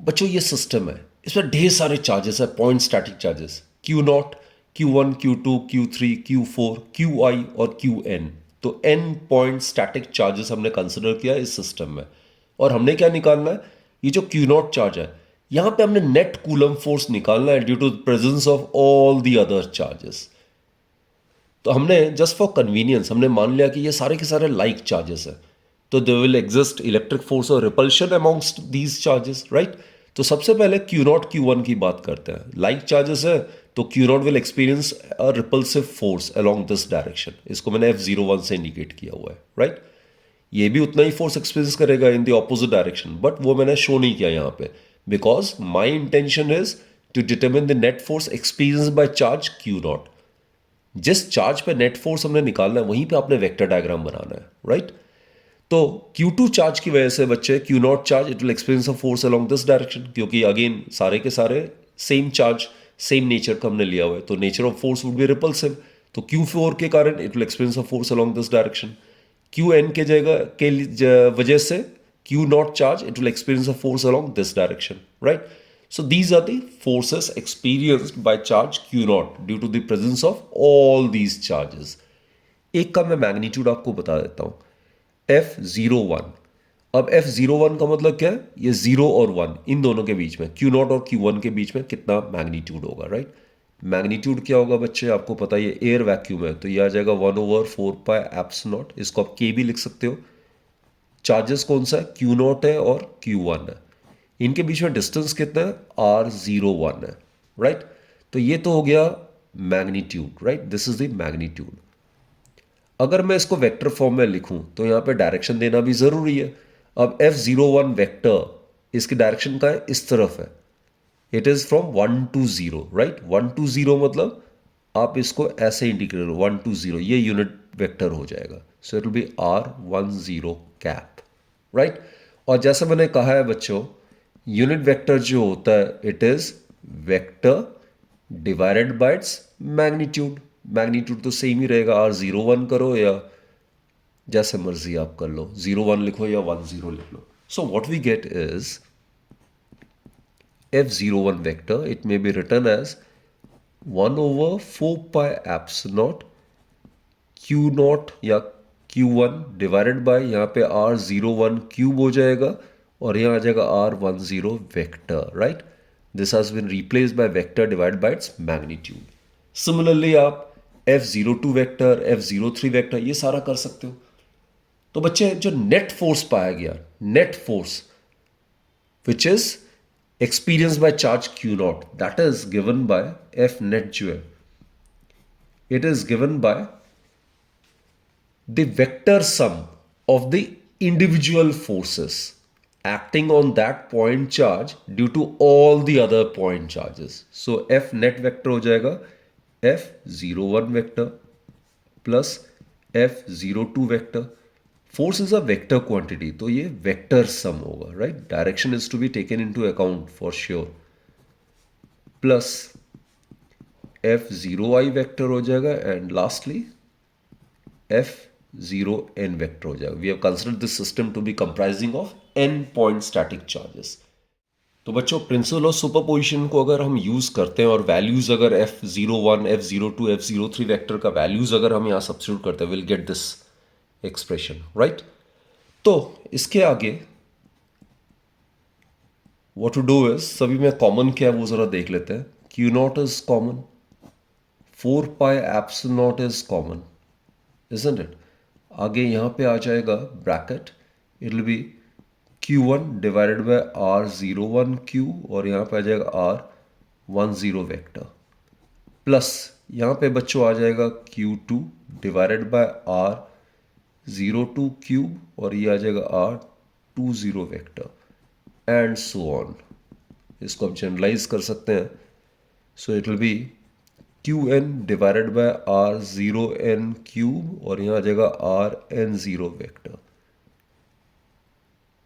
बच्चों, ये system है, इसमें ढेर सारे charges है, point static charges, Q0, Q1, Q2, Q3, Q4, Qi और Qn. तो n point static charges हमने कंसिडर किया इस सिस्टम में. और हमने क्या निकालना है, ये जो Q0 चार्ज है, यहां पे हमने नेट कूलम फोर्स निकालना है due to presence of all the other charges. तो हमने जस्ट फॉर कन्वीनियंस हमने मान लिया कि ये सारे के सारे लाइक चार्जेस है, तो they will exist electric force और repulsion amongst these charges, right. तो सबसे पहले Q0 Q1 की बात करते हैं. लाइक चार्जेस है तो Q0 will experience a repulsive force along this direction. इसको मैंने F01 से इंडिकेट किया हुआ है, राइट. ये भी उतना ही फोर्स एक्सपीरियंस करेगा in the opposite direction, but वो मैंने शो नहीं किया यहाँ पे, because my intention is to determine the net force experience by charge Q0. जिस चार्ज पे नेट फोर्स हमने निकालना है वहीं पे आपने वेक्टर डायग्राम बनाना है, राइट. तो Q2 चार्ज की वजह से बच्चे Q0 charge it will experience a force along this direction, क्योंकि अगेन सारे के सारे सेम चार्ज सेम नेचर का हमने लिया हुआ है, तो nature of force would B repulsive. तो Q4 के कारण it will experience a force along this direction. Qn के जगह के वजह से Q0 charge it will experience a force along this direction, right. So these are the forces experienced by charge Q0 due to the presence of all these charges. एक का मैं magnitude आपको बता देता हूं, F01. अब F01 का मतलब क्या है, ये 0 और 1 इन दोनों के बीच में, Q0 और Q1 के बीच में कितना मैग्नीट्यूड होगा, राइट. मैग्नीट्यूड क्या होगा बच्चे, आपको पता है ये एयर वैक्यूम है, तो ये आ जाएगा 1/4πε0. इसको आप K भी लिख सकते हो. चार्जेस कौन सा है, Q0 है और Q1 है. इनके बीच में डिस्टेंस कितना है, R01 है, राइट. तो ये तो हो गया magnitude, right. This is the magnitude. अगर मैं इसको वेक्टर फॉर्म में लिखूं तो यहां पे डायरेक्शन देना भी जरूरी है. अब F01 वेक्टर इसकी डायरेक्शन का है, इस तरफ है. It is from 1 to 0, right. 1 to 0 मतलब आप इसको ऐसे इंडिकेट करो, 1 to 0, ये यूनिट वेक्टर हो जाएगा. सो it will B R10 cap, right. और जैसा मैंने कहा है बच्चों, यूनिट वेक्टर जो होता है it is vector divided by its magnitude. Magnitude तो सेम ही रहेगा, R01 करो या जैसे मर्जी आप कर लो, 01 लिखो या 10 लिख लो. So what we get is F01 vector, it may be written as 1/4πε0 Q0 या Q1 डिवाइडेड बाय यहाँ पे R01 क्यूब हो जाएगा और यहाँ आ जाएगा R10 vector, right. This has been replaced by vector divided by its magnitude. Similarly आप F02 वेक्टर, F03 वेक्टर ये सारा कर सकते हो. तो बच्चे, जो नेट फोर्स पाया गया, net force which is experienced by charge Q0, that is given by F net जो है, it is given by the vector sum of the individual forces acting on that point charge due to all the other point charges. So F net vector हो जाएगा F01 vector plus F02 vector. Force is a vector quantity, तो ये vector sum होगा, right. Direction is to be taken into account for sure. Plus F0i vector हो जाएगा and lastly F0n vector हो जाएगा. We have considered this system to be comprising of n point static charges. तो बच्चों principle of superposition को अगर हम use करते हैं और वैल्यूज अगर F01, F02, F03 वेक्टर का वैल्यूज अगर हम यहाँ सब्स्टिट्यूट करते हैं, will get this expression, right. तो इसके आगे व्हाट टू डू इज, सभी में कॉमन क्या है वो जरा देख लेते हैं। Q not is common, 4 pi epsilon nought is common, isn't it. आगे यहां पे आ जाएगा bracket, it will B Q1 divided by R01Q और यहां पे आ जाएगा R10 वेक्टर, प्लस यहां पे बच्चों आ जाएगा Q2 डिवाइडेड बाय R02Q और ये आ जाएगा R20 vector, and so on. इसको आप जनरलाइज कर सकते हैं, so it will B Qn divided by R0n cube और यहां आ जाएगा Rn0 वेक्टर।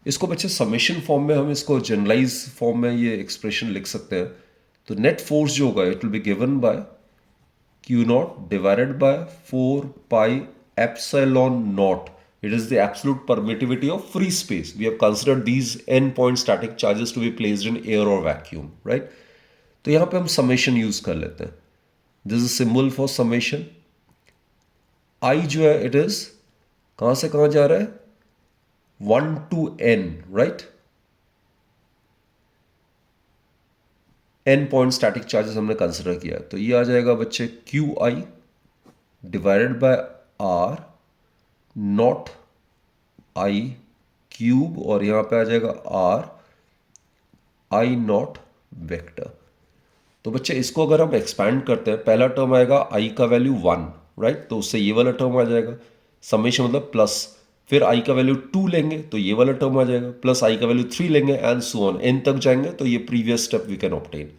इसको बच्चे समेशन फॉर्म में हम इसको जनरलाइज फॉर्म में ये एक्सप्रेशन लिख सकते हैं। तो नेट फोर्स जो होगा it will be given by Q not divided by 4 pi epsilon not, it is the absolute permittivity of free space. We have considered these n point static charges to be placed in air और vacuum, right. तो यहां पे हम summation use कर लेते हैं। This is symbol for summation. I जो है इट इज कहां से कहां जा रहा है, 1 to n, right. n point static charges हमने कंसिडर किया, तो ये आ जाएगा बच्चे QI divided by R not I cube और यहां पे आ जाएगा R I नॉट वेक्टर। तो बच्चे इसको अगर हम एक्सपैंड करते हैं, पहला टर्म आएगा I का वैल्यू 1, राइट, तो उससे ये वाला टर्म आ जाएगा, समेशन मतलब प्लस, फिर I का वैल्यू 2 लेंगे तो ये वाला टर्म आ जाएगा, प्लस I का वैल्यू 3 लेंगे एंड सो ऑन, n तक जाएंगे तो ये previous step we can obtain.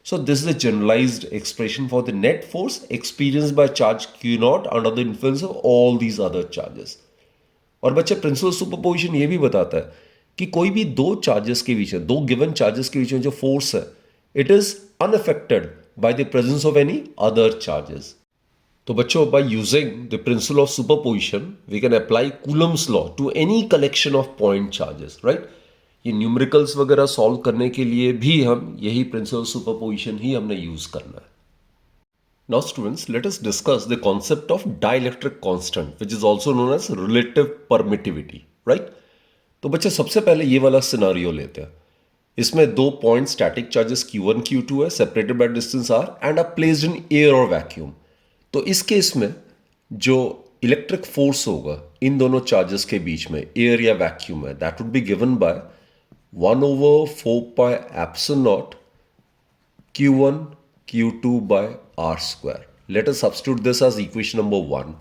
So this is the generalized expression for the net force experienced by charge Q not under the influence of all these other charges. और बच्चे principal superposition ये भी बताता है कि कोई भी दो चार्जेस के बीच में, दो गिवन चार्जेस के बीच में जो फोर्स है, it is unaffected by the presence of any other charges. तो बच्चों by using the principle of superposition we can apply Coulomb's law to any collection of point charges, right? ये numericals वगैरह solve करने के लिए भी हम यही प्रिंसिपल सुपरपोजिशन ही हमने यूज करना है। Now students, let us discuss the concept of dielectric constant which is also known as relative permittivity, right? तो बच्चे सबसे पहले ये वाला सिनारियो लेते हैं। इसमें दो point static charges Q1 Q2 है, separated by distance R and are placed in air और वैक्यूम। तो इस केस में जो इलेक्ट्रिक फोर्स होगा इन दोनों चार्जेस के बीच में, एयर या वैक्यूम है, that would be given by 1/4 pi epsilon not Q1 Q2 by R square. Let us substitute this as equation number 1।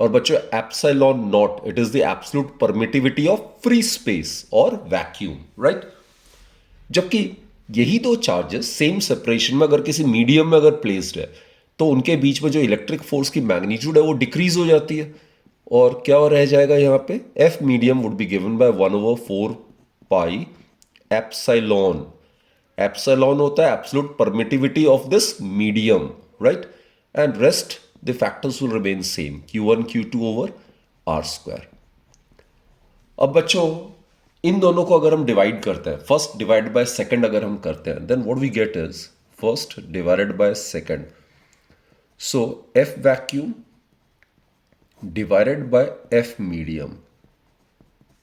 और बच्चों epsilon not it is the absolute permittivity of free space और vacuum, right. जबकि यही दो charges same separation में अगर किसी medium में अगर प्लेस्ड है तो उनके बीच में जो इलेक्ट्रिक फोर्स की मैग्नीट्यूड है वो डिक्रीज हो जाती है, और क्या रह जाएगा यहाँ पे, F medium would be given by 1/4 pi epsilon. Epsilon होता है absolute permittivity of this medium, right, and rest the factors will remain same, Q1 Q2 over R square. अब बच्चों इन दोनों को अगर हम डिवाइड करते हैं, फर्स्ट डिवाइड बाय सेकंड अगर हम करते हैं, then what we get is first divided by second. So F vacuum divided by F medium.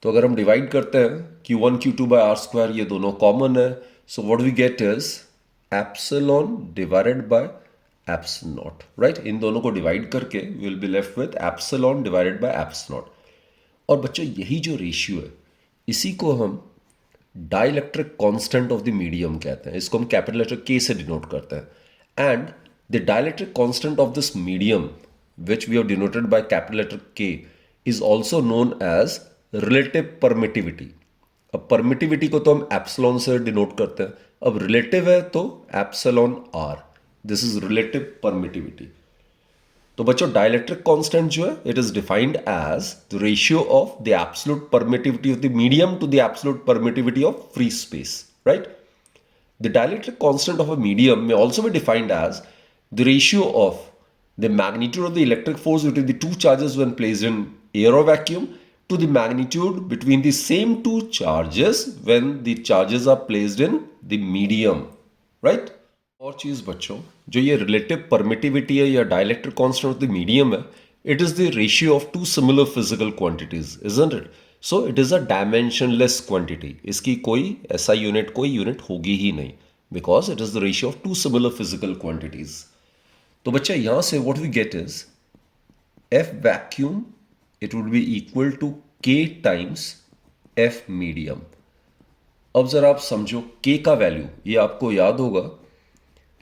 तो अगर हम डिवाइड करते हैं Q1 Q2 by R square, ये दोनों कॉमन है, so what we get is epsilon divided by epsilon naught, right. इन दोनों को डिवाइड करके we will be left with epsilon divided by epsilon naught. और बच्चों यही जो रेशियो है इसी को हम dielectric constant of the medium कहते हैं। इसको हम कैपिटल लेटर K से डिनोट करते हैं, and the dielectric constant of this medium which we have denoted by capital letter K is also known as relative permittivity. अब परमिटिविटी को तो हम एप्सिलॉन से डिनोट करते हैं, अब रिलेटिव है तो epsilon R, this is relative permittivity. तो बच्चों डाइलेक्ट्रिक कांस्टेंट जो है it is defined as the ratio of the absolute permittivity of the medium to the absolute permittivity of free space, right. The dielectric constant of a medium may also be defined as the ratio of the magnitude of the electric force between the two charges when placed in air or vacuum to the magnitude between the same two charges when the charges are placed in the medium, right? और चीज बच्चों, जो ये relative permittivity है या dielectric constant of the medium है, it is the ratio of two similar physical quantities, isn't it? So it is a dimensionless quantity. इसकी कोई ऐसा यूनिट, कोई यूनिट होगी ही नहीं, because it is the ratio of two similar physical quantities. तो बच्चा यहां से what we get is F vacuum, it would be equal to K times F medium. अब जरा आप समझो K का वैल्यू, ये आपको याद होगा,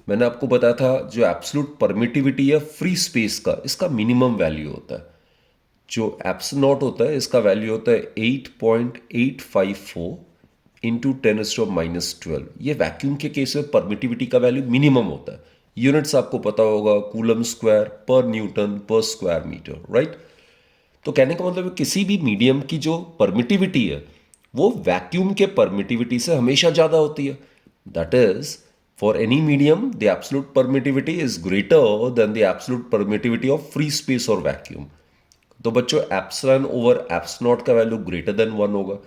मैंने आपको बताया था जो एब्सोल्यूट परमिटिविटी है फ्री स्पेस का, इसका मिनिमम वैल्यू होता है. जो एप्सिलॉन होता है इसका वैल्यू होता है 8.854 इंटू 10⁻⁻12. ये वैक्यूम के केस में परमिटिविटी का वैल्यू मिनिमम होता है. यूनिट्स आपको पता होगा, कूलम स्क्वायर पर न्यूटन पर स्क्वायर मीटर, राइट? तो कहने का मतलब किसी भी मीडियम की जो परमिटिविटी है वो वैक्यूम के परमिटिविटी से हमेशा ज्यादा होती है. That is, for any medium the absolute permittivity is greater than the absolute permittivity of free space और वैक्यूम. तो बच्चों एप्सिलॉन ओवर एप्सिलॉन का वैल्यू ग्रेटर देन 1 होगा.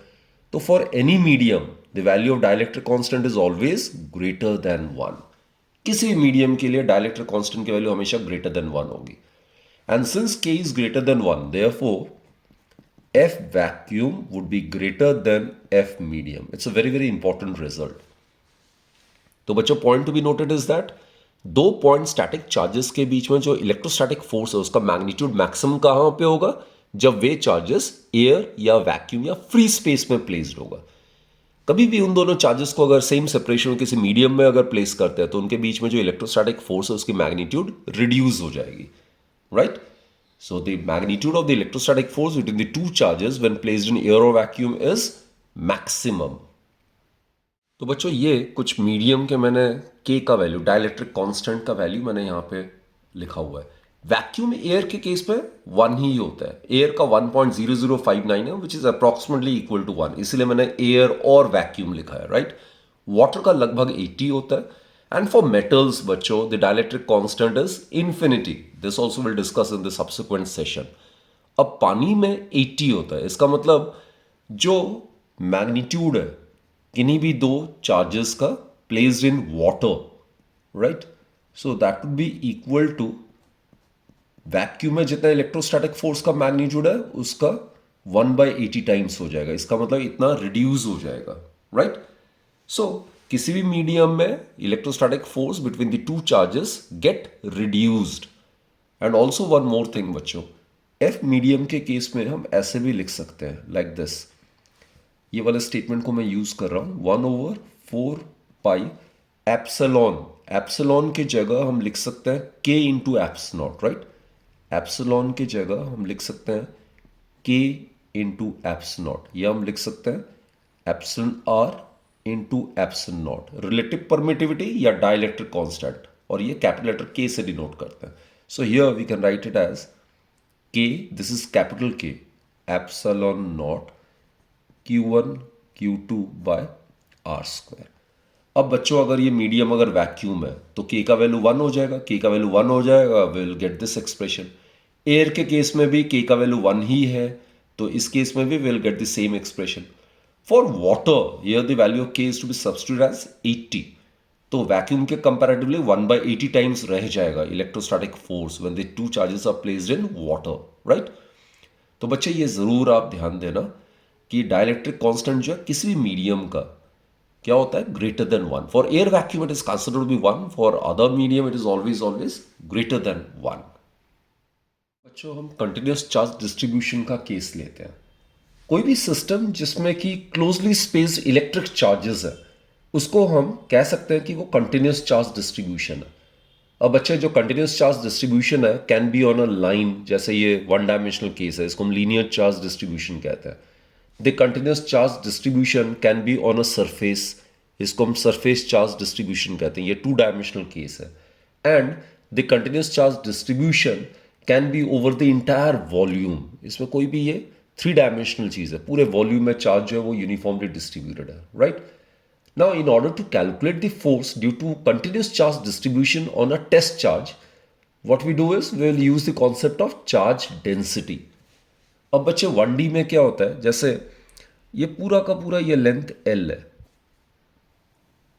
तो for any medium the value of dielectric constant is always greater than 1. किसी भी medium के लिए डाइलेक्ट्रिक कांस्टेंट की वैल्यू हमेशा ग्रेटर देन 1 होगी. And since k is greater than 1, therefore F vacuum would be greater than F medium. It's a very very important result. तो बच्चों point to be noted is that दो point static charges के बीच में जो electrostatic force है उसका magnitude maximum कहां पे होगा? जब वे चार्जेस एयर या वैक्यूम या फ्री स्पेस में प्लेस्ड होगा. कभी भी उन दोनों चार्जेस को अगर सेम सेपरेशन किसी मीडियम में अगर प्लेस करते हैं तो उनके बीच में जो इलेक्ट्रोस्टैटिक फोर्स है उसकी मैग्नीट्यूड रिड्यूस हो जाएगी, right? So the magnitude of the electrostatic force between the two charges when placed in air और वैक्यूम इज मैक्सिमम. तो बच्चों ये कुछ मीडियम के मैंने k का वैल्यू, डाइलेक्ट्रिक कांस्टेंट का वैल्यू मैंने यहां पे लिखा हुआ है. वैक्यूम एयर के केस में 1 ही होता है. एयर का 1.0059 है which is approximately equal to 1, इसलिए मैंने एयर और वैक्यूम लिखा है, राइट? वाटर का लगभग 80 होता है. एंड फॉर मेटल्स बच्चों the dielectric constant is infinity. This also will discuss in the subsequent session. अब पानी में 80 होता है. इसका मतलब जो मैग्नीट्यूड है किन्हीं भी दो चार्जेस का placed in water, right? So that would be equal to vacuum में जितना इलेक्ट्रोस्टैटिक फोर्स का मैग्नीट्यूड है उसका 1/80 टाइम्स हो जाएगा. इसका मतलब इतना रिड्यूस हो जाएगा, राइट? सो किसी भी मीडियम में electrostatic force between the two charges gate reduced. And also one more thing बच्चों, एफ मीडियम के केस में हम ऐसे भी लिख सकते हैं लाइक दिस. ये वाले स्टेटमेंट को मैं यूज कर रहा हूं, 1/4 एप्सिलॉन. एप्सिलॉन की जगह हम लिख सकते हैं k into epsilon, right? Epsilon की जगह हम लिख सकते हैं k इंटू एप्सिलॉन, या हम लिख सकते हैं epsilon r into epsilon. Relative permittivity या डाइलेक्ट्रिक कांस्टेंट, और ये कैपिटल लेटर k से डिनोट करते हैं. So here we can write it as k, this is capital K, epsilon not Q1 Q2 by R square. अब बच्चों अगर ये मीडियम अगर वैक्यूम है तो k का वैल्यू 1 हो जाएगा. k का वैल्यू 1 हो जाएगा, will get this expression. Air के केस में भी k का वैल्यू 1 ही है, तो इस केस में भी will get the same expression. For water here the value of k is to be substituted as 80. तो वैक्यूम के कंपैरेटिवली 1/80 टाइम्स रह जाएगा electrostatic force when the two charges are placed in water, right? तो बच्चे ये जरूर आप ध्यान देना कि डाइलेक्ट्रिक कांस्टेंट जो है किसी भी मीडियम का क्या होता है, greater than 1. For air vacuum it is considered to be 1, for other medium it is always greater than 1. बच्चों हम कंटिन्यूअस चार्ज डिस्ट्रीब्यूशन का केस लेते हैं. कोई भी सिस्टम जिसमें कि क्लोजली स्पेस्ड इलेक्ट्रिक चार्जेस है उसको हम कह सकते हैं कि वो कंटिन्यूअस चार्ज डिस्ट्रीब्यूशन है. अब बच्चे जो कंटिन्यूअस चार्ज डिस्ट्रीब्यूशन है can be on a line, जैसे ये वन डायमेंशनल केस है, इसको हम लीनियर चार्ज डिस्ट्रीब्यूशन कहते हैं. The continuous charge distribution can be on a surface, इसको हम सरफेस चार्ज डिस्ट्रीब्यूशन कहते हैं. ये 2 डायमेंशनल केस है. And the continuous charge distribution can be over the entire volume, इसमें कोई भी ये 3 डायमेंशनल चीज है, पूरे वॉल्यूम में चार्ज जो है वो यूनिफॉर्मली डिस्ट्रीब्यूटेड है, right? Now, in order to calculate the force due to continuous charge distribution on a test charge, what we do is we will use the concept of charge density. अब बच्चे 1D में क्या होता है, जैसे ये पूरा का पूरा ये लेंथ L है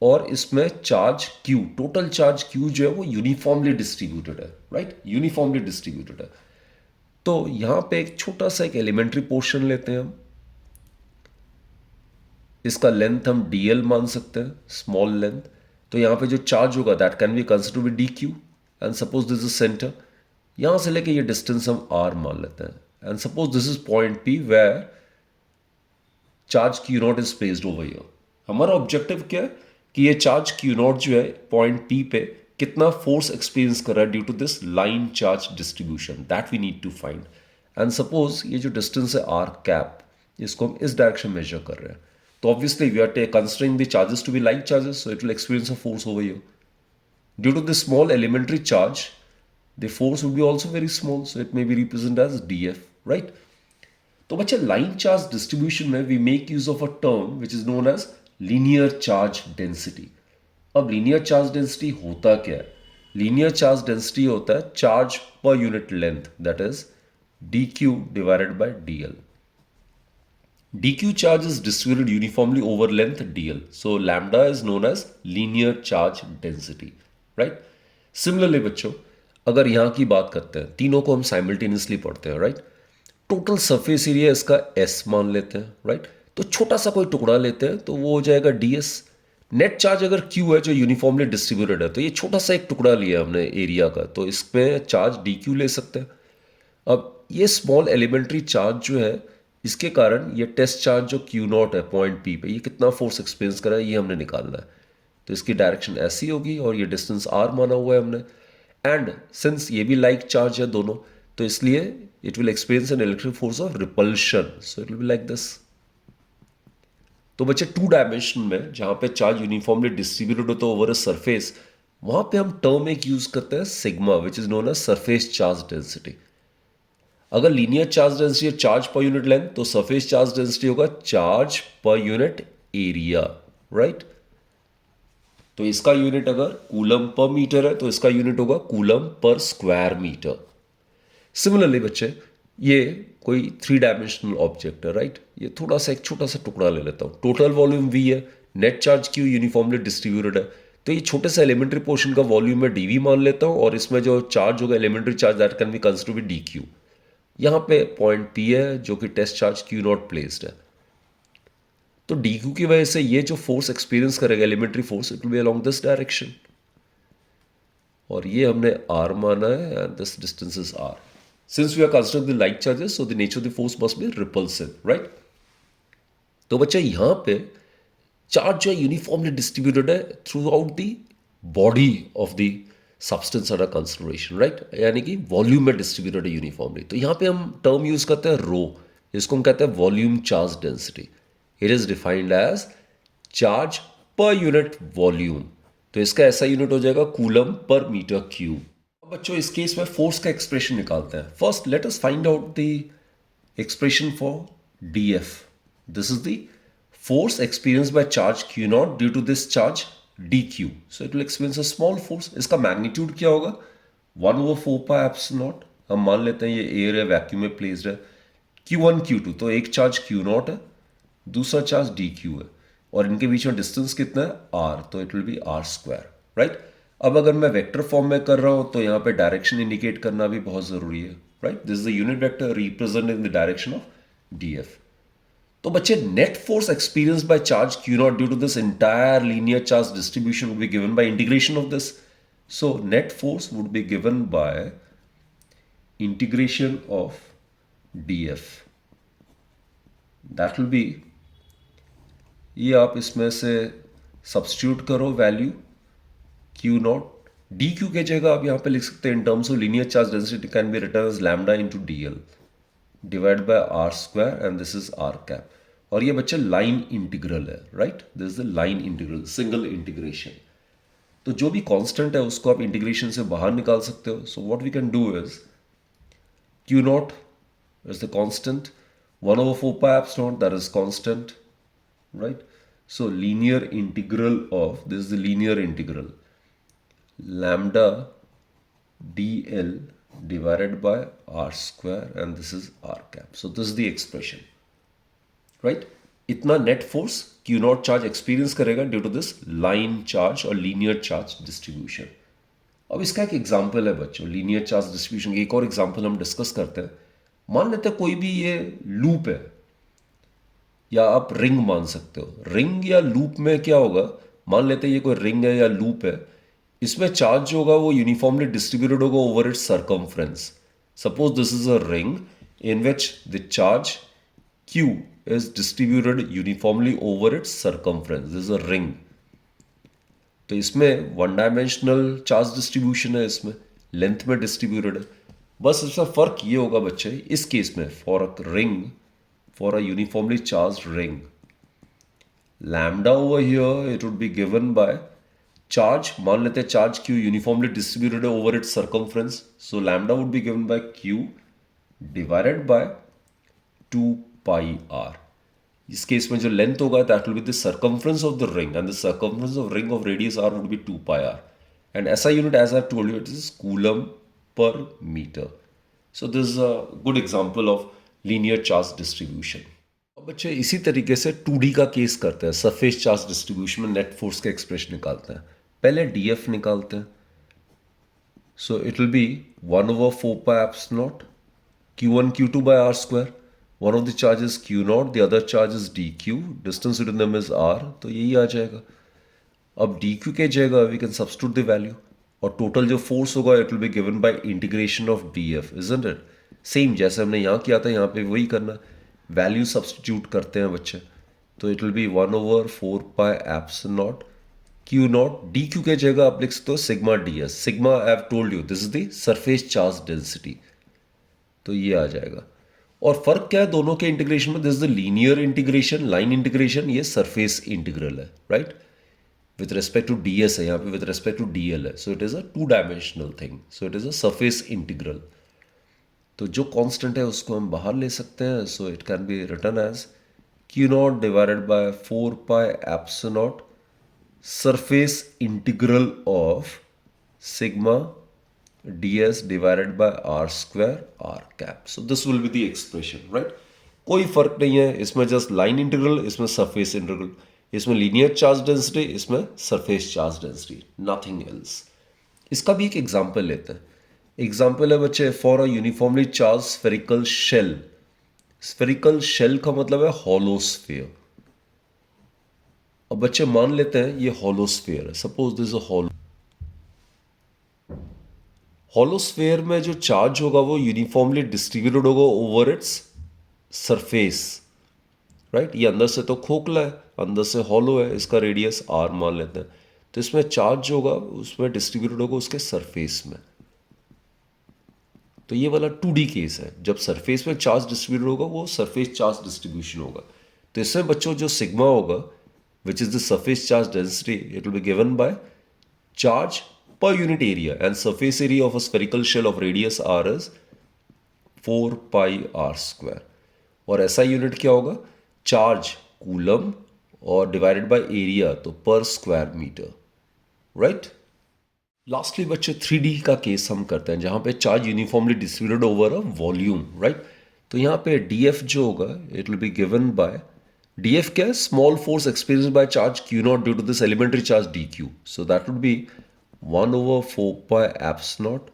और इसमें charge Q, total charge Q जो है वो यूनिफॉर्मली डिस्ट्रीब्यूटेड है, राइट, यूनिफॉर्मली डिस्ट्रीब्यूटेड है। तो यहां पे एक छोटा सा एक एलिमेंट्री पोर्शन लेते हैं हम, इसका लेंथ हम dl मान सकते हैं, स्मॉल लेंथ। तो यहां पे जो चार्ज होगा that can be consider with dq and suppose this is centre. यहां से लेके ये डिस्टेंस हम r मान लेते हैं and suppose this is point p where charge q not is placed over here. हमारा ऑब्जेक्टिव क्या है कि ये चार्ज q नॉट जो है पॉइंट p पे कितना फोर्स एक्सपीरियंस कर रहा है due to this line charge distribution, that we need to find. And suppose ये जो डिस्टेंस है r कैप, इसको हम इस डायरेक्शन मेजर कर रहे हैं, तो obviously we are considering the charges to be like charges, so it will experience a force over here. Due to this small elementary charge, the force would be also very small, so it may be represented as df, right? तो बच्चे line charge distribution में we make use of a term which is known as linear charge density. अब linear charge density होता क्या है? Linear charge density होता है charge per unit length, that is dq divided by dl. dq charge is distributed uniformly over length dl. So lambda is known as linear charge density, right? Similarly बच्चों, अगर यहाँ की बात करते हैं, तीनों को हम साइमल्टेनियसली पढ़ते हैं, राइट? टोटल सरफेस एरिया इसका s मान लेते हैं, राइट? तो छोटा सा कोई टुकड़ा लेते हैं तो वो हो जाएगा ds। नेट चार्ज अगर q है जो यूनिफॉर्मली डिस्ट्रीब्यूटेड है, तो ये छोटा सा एक टुकड़ा लिया हमने एरिया का, तो इसमें चार्ज dq ले सकते हैं। अब ये स्मॉल एलिमेंट्री चार्ज जो है, इसके कारण ये टेस्ट चार्ज जो Q नॉट है पॉइंट P पे, ये कितना फोर्स एक्सपीरियंस कर रहा है ये हमने निकालना है। तो इसकी डायरेक्शन ऐसी होगी और ये डिस्टेंस r माना हुआ है हमने। एंड सिंस ये भी लाइक चार्ज है दोनों, तो इसलिए it will experience N electric force of repulsion, so it will be like this. तो बच्चे 2 डायमेंशन में जहां पे चार्ज यूनिफॉर्मली डिस्ट्रीब्यूटेड होता है ओवर अ सरफेस, वहां पे हम टर्म एक यूज करते हैं sigma, which is known as surface charge density. अगर लीनियर चार्ज डेंसिटी है चार्ज पर यूनिट लेंथ, तो सरफेस चार्ज डेंसिटी होगा charge per unit area, right? तो इसका यूनिट अगर कूलम पर मीटर है तो इसका यूनिट होगा coulomb per square metre. Similarly बच्चे, ये कोई 3 डायमेंशनल ऑब्जेक्ट है, राइट? ये थोड़ा सा एक छोटा सा टुकड़ा ले लेता हूं, टोटल वॉल्यूम v है, net charge q uniformly distributed है, तो ये छोटे से एलिमेंट्री पोर्शन का वॉल्यूम में dv मान लेता हूं और इसमें जो चार्ज होगा elementary charge that can be considered with dq। यहां पे पॉइंट P है जो कि test charge Q not placed है, तो dq की वजह से ये जो फोर्स एक्सपीरियंस करेगा elementary force, it will be along this direction, और ये हमने r माना है and this distance is r। Since we are considering the like charges, so the nature of the force must be repulsive, right? तो बच्चा यहां पे charge जो है यूनिफॉर्मली डिस्ट्रीब्यूटेड है through out the body of the substance under consideration, right? यानी कि volume में डिस्ट्रीब्यूटेड है यूनिफॉर्मली। तो यहां पे हम टर्म यूज करते हैं रो, इसको हम कहते हैं volume charge density. It is defined as charge per unit volume, तो इसका ऐसा यूनिट हो जाएगा कूलम पर मीटर क्यूब। अब बच्चों इस केस में फोर्स का एक्सप्रेशन निकालते हैं। First let us find out the expression for df. This is the force experienced by charge q naught due to this charge dq. So it will experience a small force. इसका magnitude क्या होगा? 1/4 pi epsilon not. हम मान लेते हैं ये air है, vacuum में प्लेस्ड है, q1 q2, तो एक चार्ज q नॉट है, दूसरा चार्ज dq है, और इनके बीच में डिस्टेंस कितना है r, तो it will B r square, right? अब अगर मैं वेक्टर फॉर्म में कर रहा हूं तो यहां पे डायरेक्शन इंडिकेट करना भी बहुत जरूरी है, right? This is the unit vector represent in the direction of df. तो बच्चे net force experience by charge Q not due to this entire linear charge distribution would be given by integration of this. So net force would be given by integration of df, that will be, ये आप इसमें से substitute करो value Q not, dq के जगह आप यहां पे लिख सकते हैं in terms of linear charge density can be written as lambda into dl divide by r square and this is r cap. और ये बच्चे लाइन इंटीग्रल है, right? This is the line integral, single integration. तो जो भी constant है उसको आप इंटीग्रेशन से बाहर निकाल सकते हो। So what we can do is q not is the constant, 1/4 pi epsilon नॉट, that is constant, right? So linear integral of, this is the linear integral, lambda dl divided by r square and this is r cap. So this is the expression, right? इतना net force Q naught charge experience करेगा due to this line charge और linear charge distribution. अब इसका एक example है बच्चों, linear charge distribution. एक और एग्जाम्पल हम डिस्कस करते हैं. मान लेते हैं कोई भी ये लूप है, या आप रिंग मान सकते हो. रिंग या लूप में क्या होगा, मान लेते हैं ये कोई रिंग है या लूप है, इसमें चार्ज जो होगा वो यूनिफॉर्मली डिस्ट्रीब्यूटेड होगा over its circumference. Suppose this is a ring in which the charge Q is distributed uniformly over its circumference. This is a ring. तो इसमें वन डायमेंशनल चार्ज डिस्ट्रीब्यूशन है, इसमें लेंथ में distributed है. बस इसका फर्क ये होगा बच्चे, इस केस में for a ring, for a uniformly charge ring, lambda over here it would be given by charge. मान लेते हैं चार्ज Q यूनिफॉर्मली डिस्ट्रीब्यूटेड है over its circumference, so lambda would be given by Q divided by 2 pi R. इस case में जो length होगा that will be the circumference of the ring and the circumference of ring of radius R would be 2 pi are. And ऐसा unit as I told you it is coulomb per metre. So this is a good example of linear charge distribution. अब बच्चे इसी तरीके से 2D का case करते हैं. Surface charge distribution में नेट फोर्स का एक्सप्रेशन निकालते हैं. पहले डीएफ निकालते हैं. So it will be 1/4 pi epsilon not Q1 Q2 by r square. One of the charges Q naught, the other charge is dq. Distance between them is r. तो यही आ जाएगा. अब dq के जगह we can substitute the value. और total जो force होगा it will be given by integration of df, isn't it? Same जैसे हमने यहाँ किया था, यहाँ पे वही करना. वैल्यू सब्सटीट्यूट करते हैं बच्चे. तो it will be 1/4 pi epsilon not Q not. dq के जगह आप लिख सकते हो sigma ds. Sigma I have told you this is the surface charge density. तो ये आ जाएगा. और फर्क क्या है दोनों के इंटीग्रेशन में, this is the linear integration, line integration, ये सरफेस इंटीग्रल है, right? With respect to ds है, यहाँ पे विथ रेस्पेक्ट टू dl है. So it is a 2 dimensional thing. So it is a surface integral. तो जो constant है उसको हम बाहर ले सकते हैं. So it can be written as Q not divided by 4 pi epsilon not surface integral of sigma ds divided by r square r cap. So this will be the expression, right? कोई फर्क नहीं है इसमें, just line integral, इसमें surface integral, इसमें linear charge density, इसमें surface charge density, nothing else. इसका भी एक एग्जांपल लेते हैं. एग्जांपल है बच्चे for a uniformly charge spherical shell. Spherical shell का मतलब है हॉलो स्फीयर. अब बच्चे मान लेते हैं ये हॉलो स्फीयर है. Suppose this a hollow. Hollow sphere में जो चार्ज होगा वो यूनिफॉर्मली डिस्ट्रीब्यूटेड होगा ओवर इट्स सरफेस, राइट? ये अंदर से तो खोखला है, अंदर से हॉलो है, इसका रेडियस r मान लेते हैं. तो इसमें चार्ज होगा उसमें डिस्ट्रीब्यूटेड होगा उसके सरफेस में. तो ये वाला 2D केस है. जब सरफेस में चार्ज डिस्ट्रीब्यूटेड होगा वो सरफेस चार्ज डिस्ट्रीब्यूशन होगा. तो इसमें बच्चों जो सिग्मा होगा विच is the surface charge density, it will be given by charge per unit area, and surface area of a spherical shell of radius r is 4 pi r square. और ऐसा unit क्या होगा, चार्ज कूलम और divided by area, तो पर square metre, right? Lastly बच्चे 3D का case हम करते हैं जहां पे charge uniformly distributed over a volume, right? तो यहाँ पे df जो होगा it will be given by, df क्या है, small force experience by charge q not due to this elementary charge dq. So that would be 1/4 pi epsilon not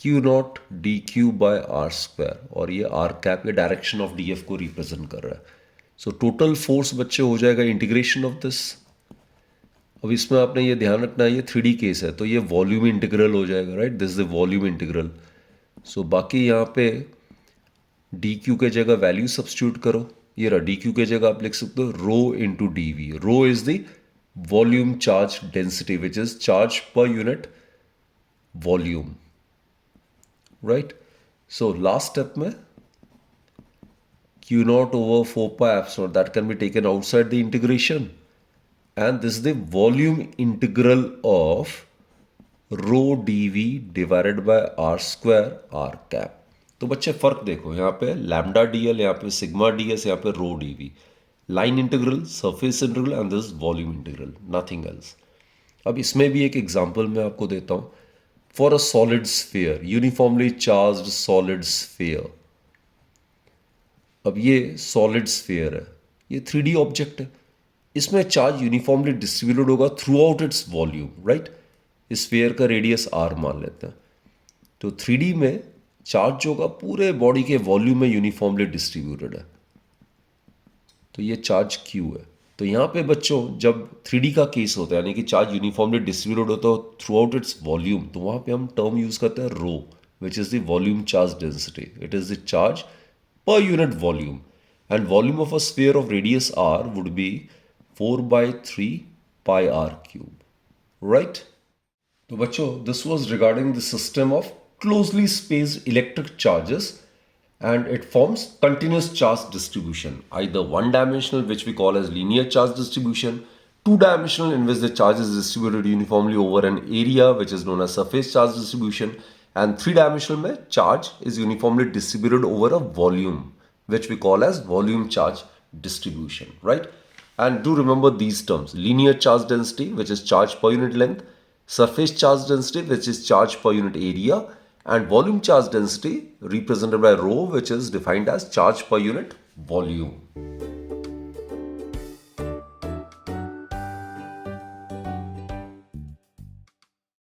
Q not dq by r square. और ये r cap ये direction of df को represent कर रहा है. So total force बच्चे हो जाएगा इंटीग्रेशन ऑफ दिस. अब इसमें आपने ये ध्यान रखना है ये 3D केस है तो ये वॉल्यूम इंटीग्रल हो जाएगा, right? This is the volume integral. So बाकी यहाँ पे dq के जगह वैल्यू सब्स्टिट्यूट करो. ये रहा dq के जगह आप लिख सकते हो rho into dv. Rho is the volume charge density, which is charge per unit volume, right? So last step में Q naught over 4 pi epsilon that can be taken outside the integration, and this is the volume integral of rho dv divided by r square r cap. तो बच्चे फर्क देखो, यहाँ पे lambda dl, यहाँ पे sigma ds, यहाँ पे रो dv. Line integral, surface integral and this volume integral, nothing else. अब इसमें भी एक एग्जांपल मैं आपको देता हूँ. for a solid sphere, uniformly charged solid sphere. अब ये सॉलिड स्फीयर है, ये 3D ऑब्जेक्ट है, इसमें चार्ज यूनिफॉर्मली डिस्ट्रीब्यूटेड होगा through out its volume, right. Sphere का रेडियस r मान लेते हैं, तो 3D में चार्ज होगा पूरे बॉडी के वॉल्यूम में यूनिफॉर्मली डिस्ट्रीब्यूटेड है, तो ये चार्ज Q है। तो यहाँ पे बच्चों जब 3D का केस होता है, यानी कि चार्ज यूनिफॉर्मली डिस्ट्रीब्यूटेड होता है थ्रू आउट इट्स वॉल्यूम, तो वहाँ पे हम टर्म यूज करते हैं rho, which is the volume charge density. It is the charge per unit volume, and volume of a sphere of radius r would be 4 by 3 pi r cube, right? तो बच्चों this was regarding the system of closely spaced electric charges, and it forms continuous charge distribution, either one dimensional, which we call as linear charge distribution, two dimensional in which the charge is distributed uniformly over an area, which is known as surface charge distribution, and three dimensional mein charge is uniformly distributed over a volume, which we call as volume charge distribution, right? And do remember these terms: linear charge density, which is charge per unit length; surface charge density, which is charge per unit area; and volume charge density represented by rho, which is defined as charge per unit volume.